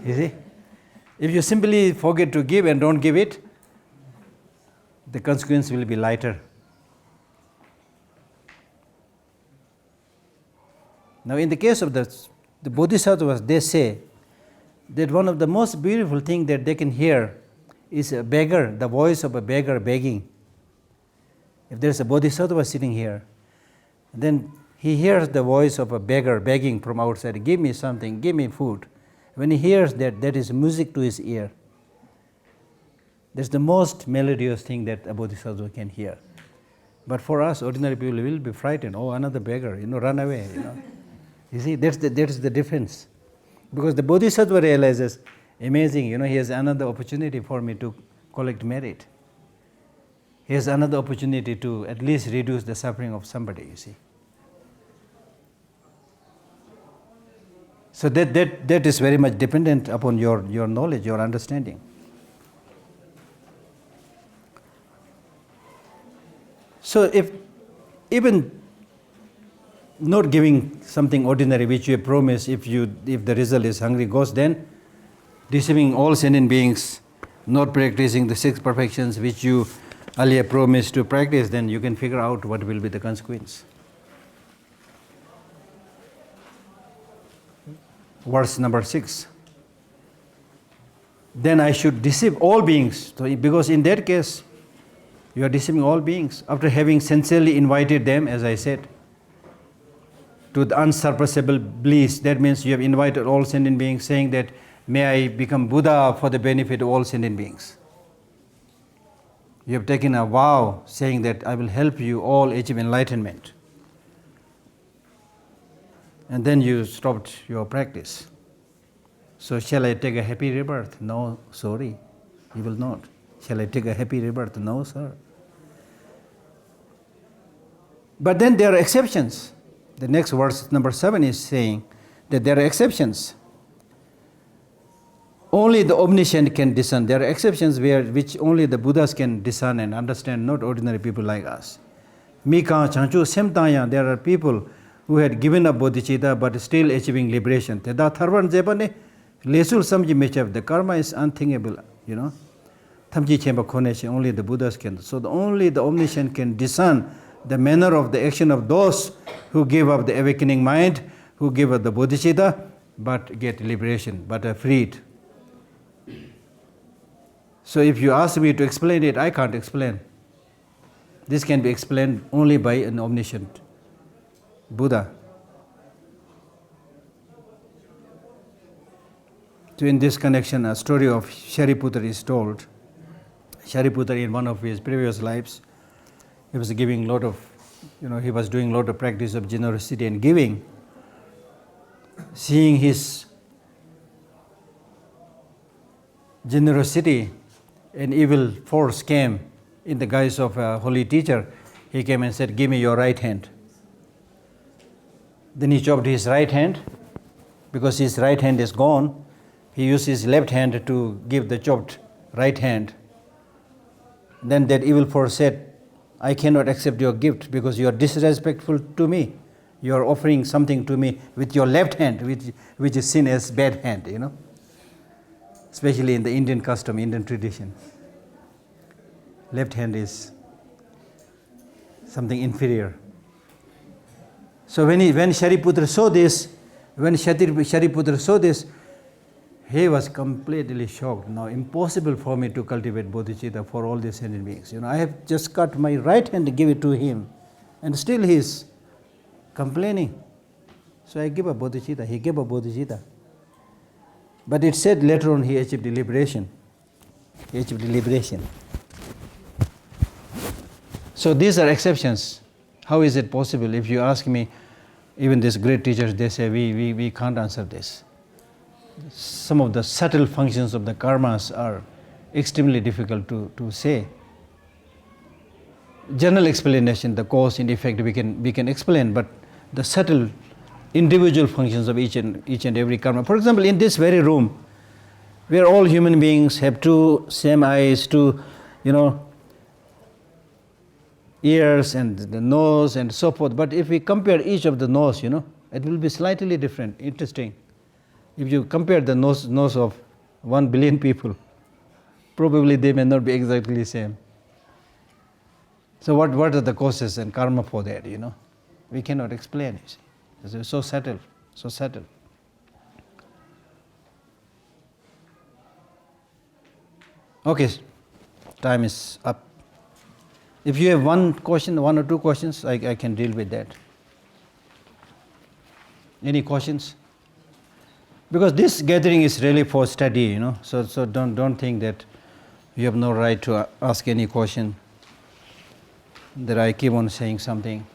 You see? If you simply forget to give and don't give it, the consequence will be lighter. Now in the case of the Bodhisattvas, they say that one of the most beautiful things that they can hear is a beggar, the voice of a beggar begging. If there is a Bodhisattva sitting here, then he hears the voice of a beggar begging from outside, give me something, give me food. When he hears that, that is music to his ear. That's the most melodious thing that a Bodhisattva can hear. But for us, ordinary people will be frightened. Oh, another beggar, run away. You see, that's the difference. Because the Bodhisattva realizes, amazing, he has another opportunity for me to collect merit. He has another opportunity to at least reduce the suffering of somebody, you see. So that is very much dependent upon your knowledge, your understanding. So if even not giving something ordinary which you have promised, if the result is hungry ghost, then deceiving all sentient beings, not practicing the 6 perfections which you earlier promise to practice, then you can figure out what will be the consequence. Verse number 6. Then I should deceive all beings. So, because in that case, you are deceiving all beings. After having sincerely invited them, as I said, to the unsurpassable bliss, that means you have invited all sentient beings, saying that, may I become Buddha for the benefit of all sentient beings. You have taken a vow saying that I will help you all achieve enlightenment. And then you stopped your practice. So shall I take a happy rebirth? No, sorry, you will not. Shall I take a happy rebirth? No, sir. But then there are exceptions. The next verse, number 7, is saying that there are exceptions. Only the omniscient can discern. There are exceptions which only the Buddhas can discern and understand, not ordinary people like us. Mika, Chanchu, Semtaya, there are people who had given up bodhicitta but still achieving liberation. Teda tharvan jebane lesul samji mechav. The karma is unthinkable, you know. Thamji chemba khoneche, only the Buddhas can. So only the omniscient can discern the manner of the action of those who give up the awakening mind, who give up the bodhicitta, but get liberation, but are freed. So if you ask me to explain it, I can't explain. This can be explained only by an omniscient Buddha. So in this connection, a story of Shariputra is told. Shariputra, in one of his previous lives, he was giving lot of, he was doing lot of practice of generosity and giving. Seeing his generosity, an evil force came in the guise of a holy teacher. He came and said, give me your right hand. Then he chopped his right hand. Because his right hand is gone, he used his left hand to give the chopped right hand. Then that evil force said, I cannot accept your gift because you are disrespectful to me. You are offering something to me with your left hand, which is seen as bad hand, Especially in the Indian custom, Indian tradition. Left hand is something inferior. So when Shariputra saw this, he was completely shocked. Now, impossible for me to cultivate bodhicitta for all these sentient beings. I have just cut my right hand to give it to him, and still he is complaining. So I give a bodhicitta. He gave a bodhicitta. But it said later on he achieved liberation. So these are exceptions. How is it possible? If you ask me, even these great teachers, they say we can't answer this. Some of the subtle functions of the karmas are extremely difficult to say. General explanation, the cause and effect, we can explain, but the subtle individual functions of each and every karma. For example, in this very room, where all human beings have two same eyes, two, ears and the nose and so forth. But if we compare each of the nose, it will be slightly different. Interesting. If you compare the nose of 1 billion people, probably they may not be exactly the same. So what are the causes and karma for that, We cannot explain it. It's so subtle. Okay, time is up. If you have one or two questions, I can deal with that. Any questions? Because this gathering is really for study, So don't think that you have no right to ask any question, that I keep on saying something.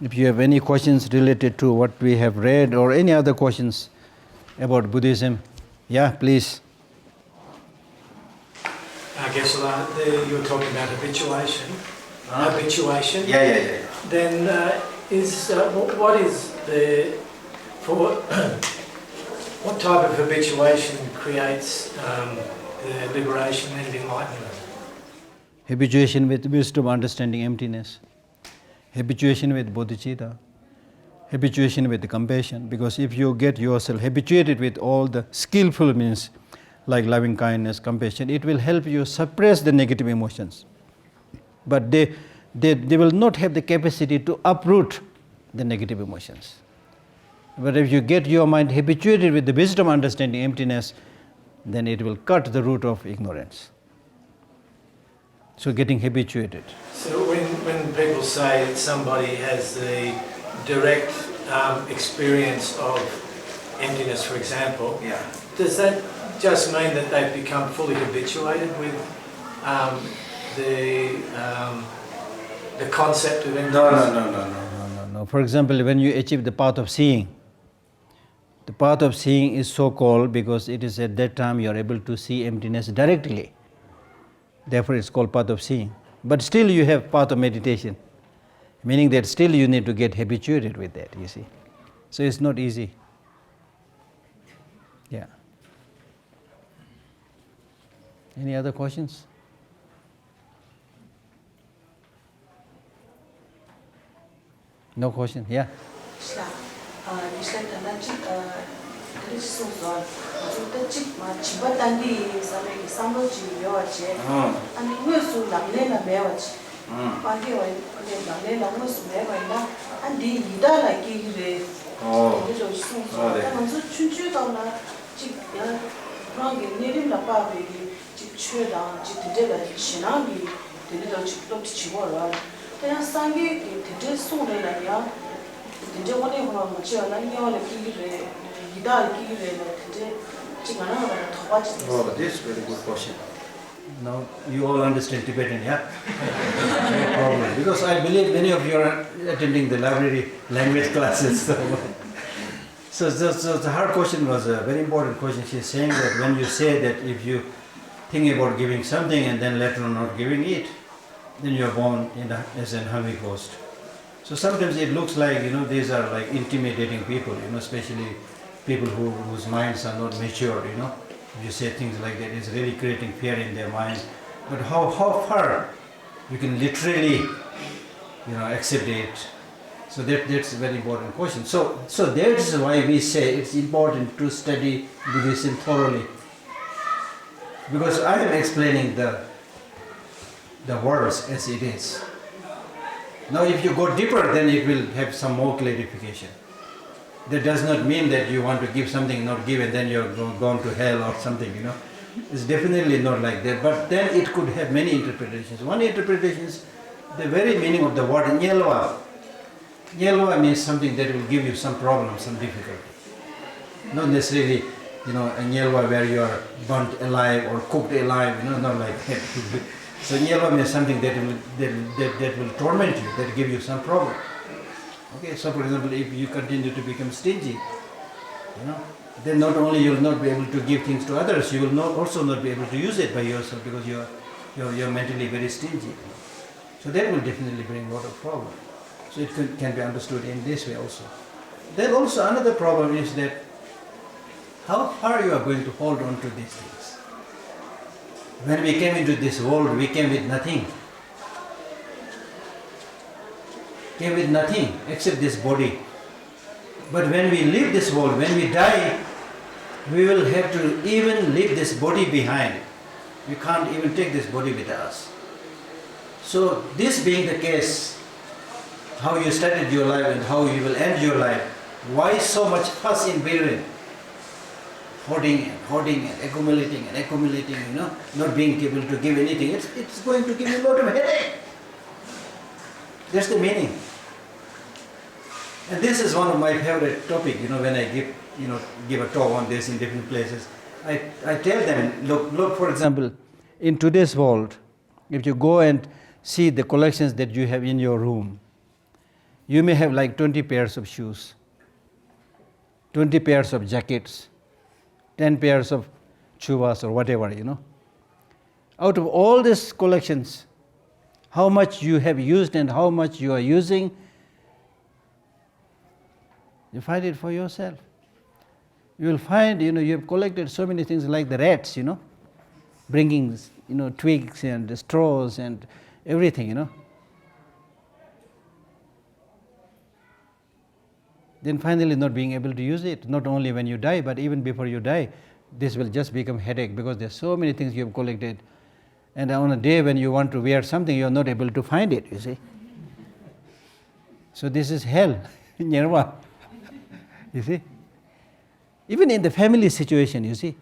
If you have any questions related to what we have read or any other questions about Buddhism, yeah, please. I guess you were talking about habituation. Habituation. Yeah. Then what is what type of habituation creates the liberation and enlightenment? Habituation with wisdom, understanding emptiness. Habituation with bodhicitta. Habituation with compassion. Because if you get yourself habituated with all the skillful means, like loving kindness, compassion, it will help you suppress the negative emotions. But they will not have the capacity to uproot the negative emotions. But if you get your mind habituated with the wisdom, understanding, emptiness, then it will cut the root of ignorance. So getting habituated. So when people say that somebody has the direct experience of emptiness, for example, does that just mean that they've become fully habituated with the concept of emptiness? No. For example, when you achieve the path of seeing, the path of seeing is so called because it is at that time you are able to see emptiness directly. Therefore, it's called path of seeing. But still you have path of meditation, meaning that still you need to get habituated with that, you see. So it's not easy. Yeah. Any other questions? No question? Yeah. Oh, this is a very good question. Now you all understand Tibetan, yeah? No problem. Because I believe many of you are attending the library language classes. So the hard question was a very important question. She's saying that when you say that if you think about giving something and then later on not giving it, then you are born as an hungry ghost. So sometimes it looks like, these are like intimidating people, especially people whose minds are not matured, If you say things like that, it's really creating fear in their mind. But how far you can literally, accept it? So that's a very important question. So that's why we say it's important to study Buddhism thoroughly. Because I am explaining the words as it is. Now if you go deeper, then it will have some more clarification. That does not mean that you want to give something, not give, and then you're gone to hell or something, It's definitely not like that. But then it could have many interpretations. One interpretation is the very meaning of the word nyelwa. Nyelwa means something that will give you some problem, some difficulty. Not necessarily, a nyelwa where you are burnt alive or cooked alive, not like that. So nyelwa means something that will torment you, that give you some problem. Okay, so for example, if you continue to become stingy, then not only you will not be able to give things to others, you will also not be able to use it by yourself because you're mentally very stingy. So that will definitely bring a lot of problem. So it can be understood in this way also. Then also another problem is that how far you are going to hold on to these things. When we came into this world, we came with nothing. Came with nothing except this body. But when we leave this world, when we die, we will have to even leave this body behind. We can't even take this body with us. So this being the case, how you started your life and how you will end your life, why so much fuss in between? Hoarding and accumulating, not being able to give anything. It's going to give you a lot of headache. That's the meaning. And this is one of my favorite topics, when I give a talk on this in different places. I tell them, look, for example, in today's world, if you go and see the collections that you have in your room, you may have like 20 pairs of shoes, 20 pairs of jackets, 10 pairs of chuvas or whatever, Out of all these collections, how much you have used and how much you are using, you find it for yourself. You will find, you have collected so many things like the rats, bringing, twigs and straws and everything, Then finally not being able to use it, not only when you die, but even before you die, this will just become headache because there's so many things you have collected. And on a day when you want to wear something, you are not able to find it, you see. So this is hell, nirvana. You see? Even in the family situation, you see,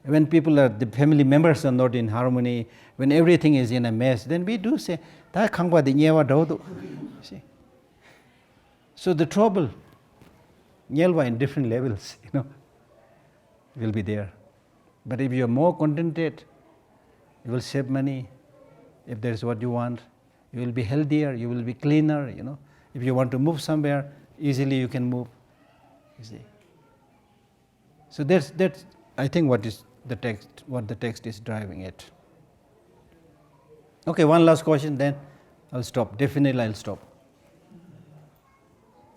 when the family members are not in harmony, when everything is in a mess, then we do say, "Ta khangpa di nyewa do." See? So the trouble, nyelwa in different levels, will be there. But if you are more contented, you will save money. If that is what you want, you will be healthier, you will be cleaner, If you want to move somewhere, easily you can move. You see. So that's I think what the text is driving at. Okay, one last question, then I'll stop. Definitely I'll stop.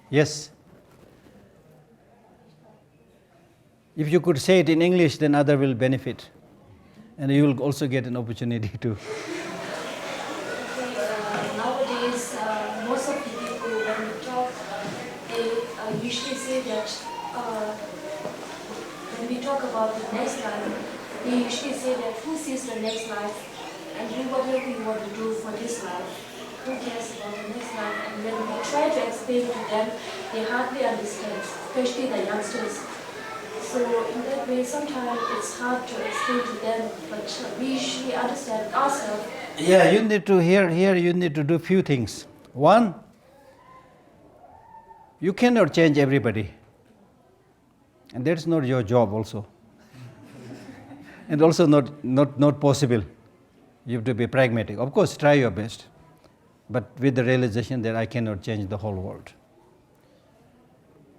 Yes? If you could say it in English, then other will benefit. And you will also get an opportunity to. Nowadays, most of the people, when we talk, they usually say that when we talk about the next life, they usually say that who sees the next life and do whatever you want to do for this life. Who cares about the next life? And when we try to explain to them, they hardly understand, especially the youngsters. So in that way, sometimes it's hard to explain to them, but we usually understand ourselves. Yeah, you need to here you need to do few things. One, you cannot change everybody. And that's not your job also. And also not possible. You have to be pragmatic. Of course, try your best. But with the realization that I cannot change the whole world.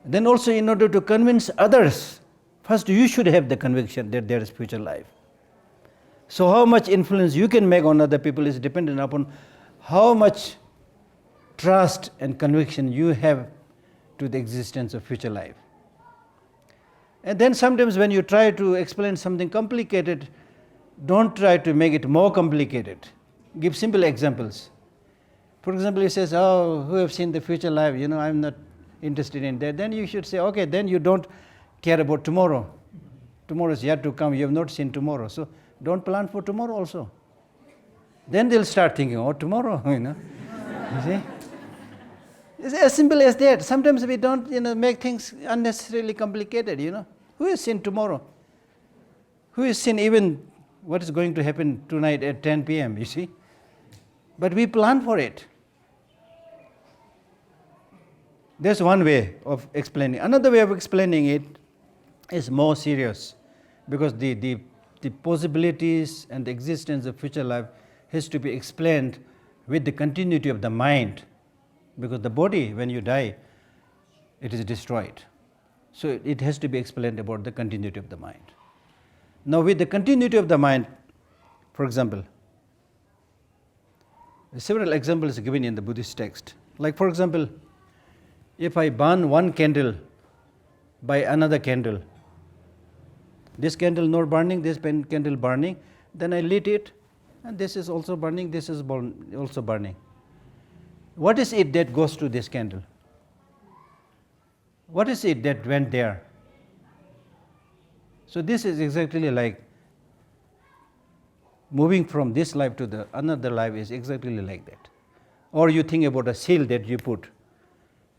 Then also, in order to convince others, first you should have the conviction that there is future life. So how much influence you can make on other people is dependent upon how much trust and conviction you have to the existence of future life. And then sometimes when you try to explain something complicated, don't try to make it more complicated. Give simple examples. For example, he says, "Oh, who have seen the future life? I'm not interested in that." Then you should say, "Okay, then you don't care about tomorrow. Tomorrow is yet to come. You have not seen tomorrow. So don't plan for tomorrow also." Then they'll start thinking, "Oh, tomorrow," You see? It's as simple as that. Sometimes we don't, make things unnecessarily complicated, Who has seen tomorrow? Who has seen even what is going to happen tonight at 10 p.m., you see? But we plan for it. There's one way of explaining. Another way of explaining it is more serious, because the possibilities and the existence of future life has to be explained with the continuity of the mind, because the body, when you die, it is destroyed. So it has to be explained about the continuity of the mind. Now with the continuity of the mind, for example, several examples given in the Buddhist text. Like for example, if I burn one candle by another candle, this candle not burning, this candle burning, then I lit it, and this is also burning, this is also burning. What is it that goes to this candle? What is it that went there? So this is exactly like moving from this life to the another life is exactly like that. Or you think about a seal that you put,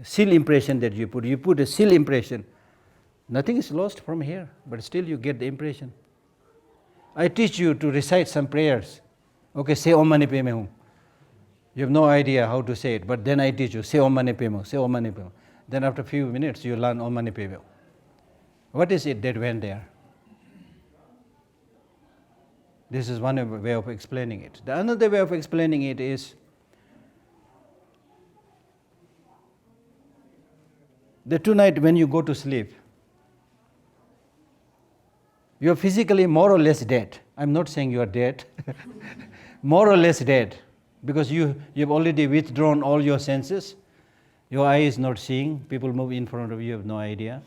seal impression that you put a seal impression. Nothing is lost from here, but still you get the impression. I teach you to recite some prayers. Okay, say Om Mani Padme Hum. You have no idea how to say it, but then I teach you, say Om Mani Padme Hum, say Om Mani Padme Hum. Then after a few minutes you learn Om Mani Padme Hum. What is it that went there? This is one way of explaining it. The another way of explaining it is that tonight when you go to sleep, you are physically more or less dead. I'm not saying you are dead. More or less dead, because you have already withdrawn all your senses. Your eye is not seeing. People move in front of you, you have no idea.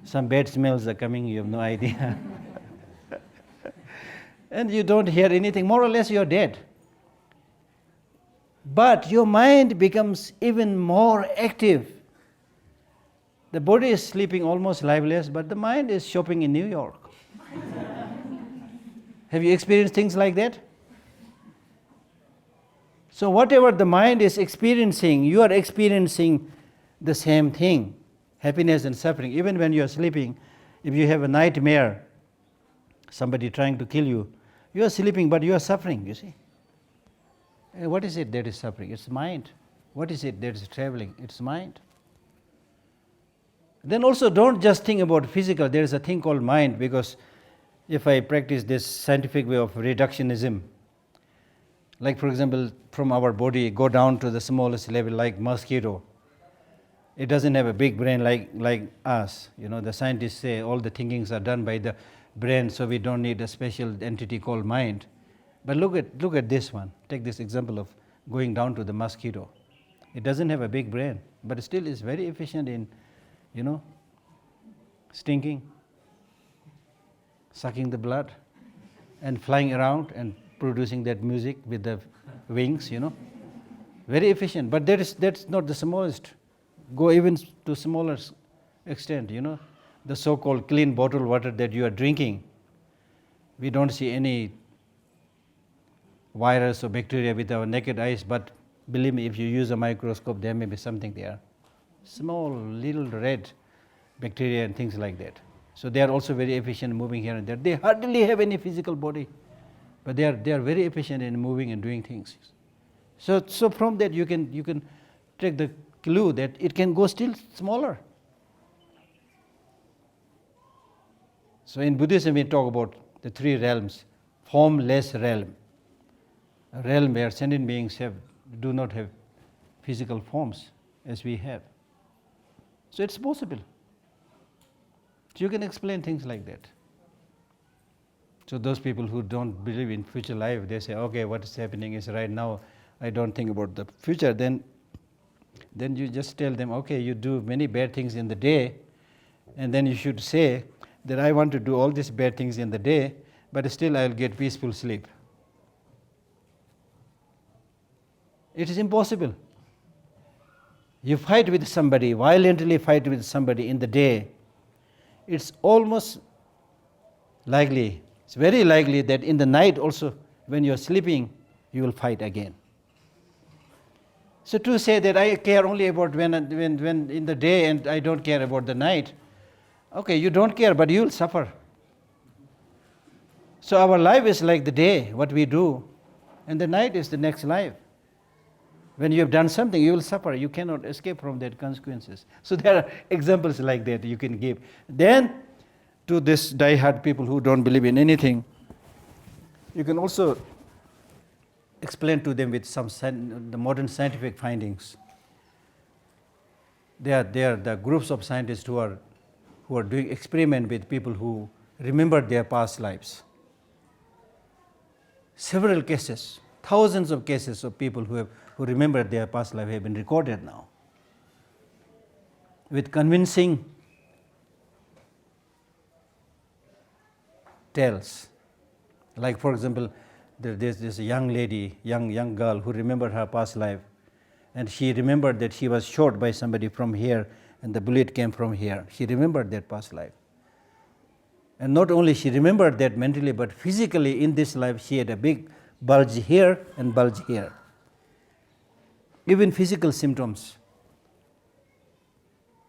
Some bad smells are coming, you have no idea. And you don't hear anything. More or less you are dead. But your mind becomes even more active. The body is sleeping almost lifeless, but the mind is shopping in New York. Have you experienced things like that? So whatever the mind is experiencing, you are experiencing the same thing, happiness and suffering. Even when you are sleeping, if you have a nightmare, somebody trying to kill you, you are sleeping but you are suffering, you see. What is it that is suffering? It's mind. What is it that is traveling? It's mind. Then also don't just think about physical, there is a thing called mind, because if I practice this scientific way of reductionism, like for example, from our body, go down to the smallest level like mosquito. It doesn't have a big brain like us. The scientists say all the thinkings are done by the brain, so we don't need a special entity called mind. But look at this one. Take this example of going down to the mosquito. It doesn't have a big brain, but still is very efficient in, stinking, sucking the blood, and flying around and producing that music with the wings, Very efficient, but that's not the smallest. Go even to smaller extent, the so-called clean bottled water that you are drinking. We don't see any virus or bacteria with our naked eyes, but believe me, if you use a microscope, there may be something there. Small, little red bacteria and things like that. So they are also very efficient moving here and there. They hardly have any physical body, but they are very efficient in moving and doing things. So from that you can take the clue that it can go still smaller. So in Buddhism we talk about the three realms. Formless realm, a realm where sentient beings do not have physical forms as we have. So it's possible. So you can explain things like that. So those people who don't believe in future life, they say, okay, what is happening is right now, I don't think about the future. Then you just tell them, okay, you do many bad things in the day, and then you should say that I want to do all these bad things in the day, but still I'll get peaceful sleep. It is impossible. You fight with somebody, violently fight with somebody in the day, it's almost likely, it's very likely that in the night also, when you're sleeping, you will fight again. So to say that I care only about when in the day and I don't care about the night, okay, you don't care, but you will suffer. So our life is like the day, what we do, and the night is the next life. When you have done something, you will suffer. You cannot escape from that consequences. So there are examples like that you can give. Then, to this die-hard people who don't believe in anything, you can also explain to them with some the modern scientific findings. There are the groups of scientists who are doing experiment with people who remember their past lives. Several cases, thousands of cases of people who remember their past life have been recorded now, with convincing tales. Like for example, there's this young lady, young girl who remembered her past life, and she remembered that she was shot by somebody from here and the bullet came from here. She remembered that past life. And not only she remembered that mentally, but physically in this life she had a big bulge here and bulge here. Even physical symptoms.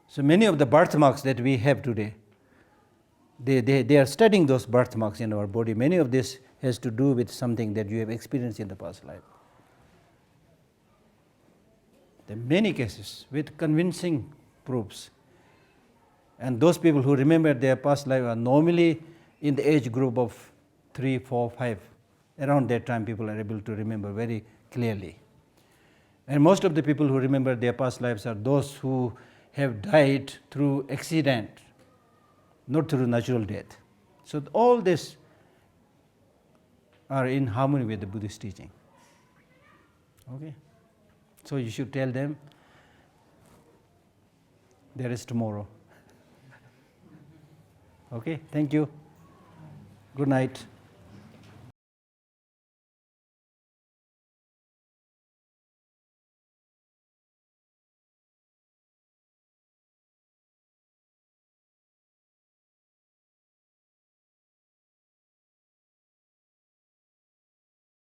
So many of the birthmarks that we have today, they are studying those birthmarks in our body. Many of this has to do with something that you have experienced in the past life. There are many cases with convincing proofs. And those people who remember their past life are normally in the age group of 3, 4, 5. Around that time people are able to remember very clearly. And most of the people who remember their past lives are those who have died through accident, not through natural death. So all this are in harmony with the Buddhist teaching. Okay? So you should tell them there is tomorrow. Okay? Thank you. Good night.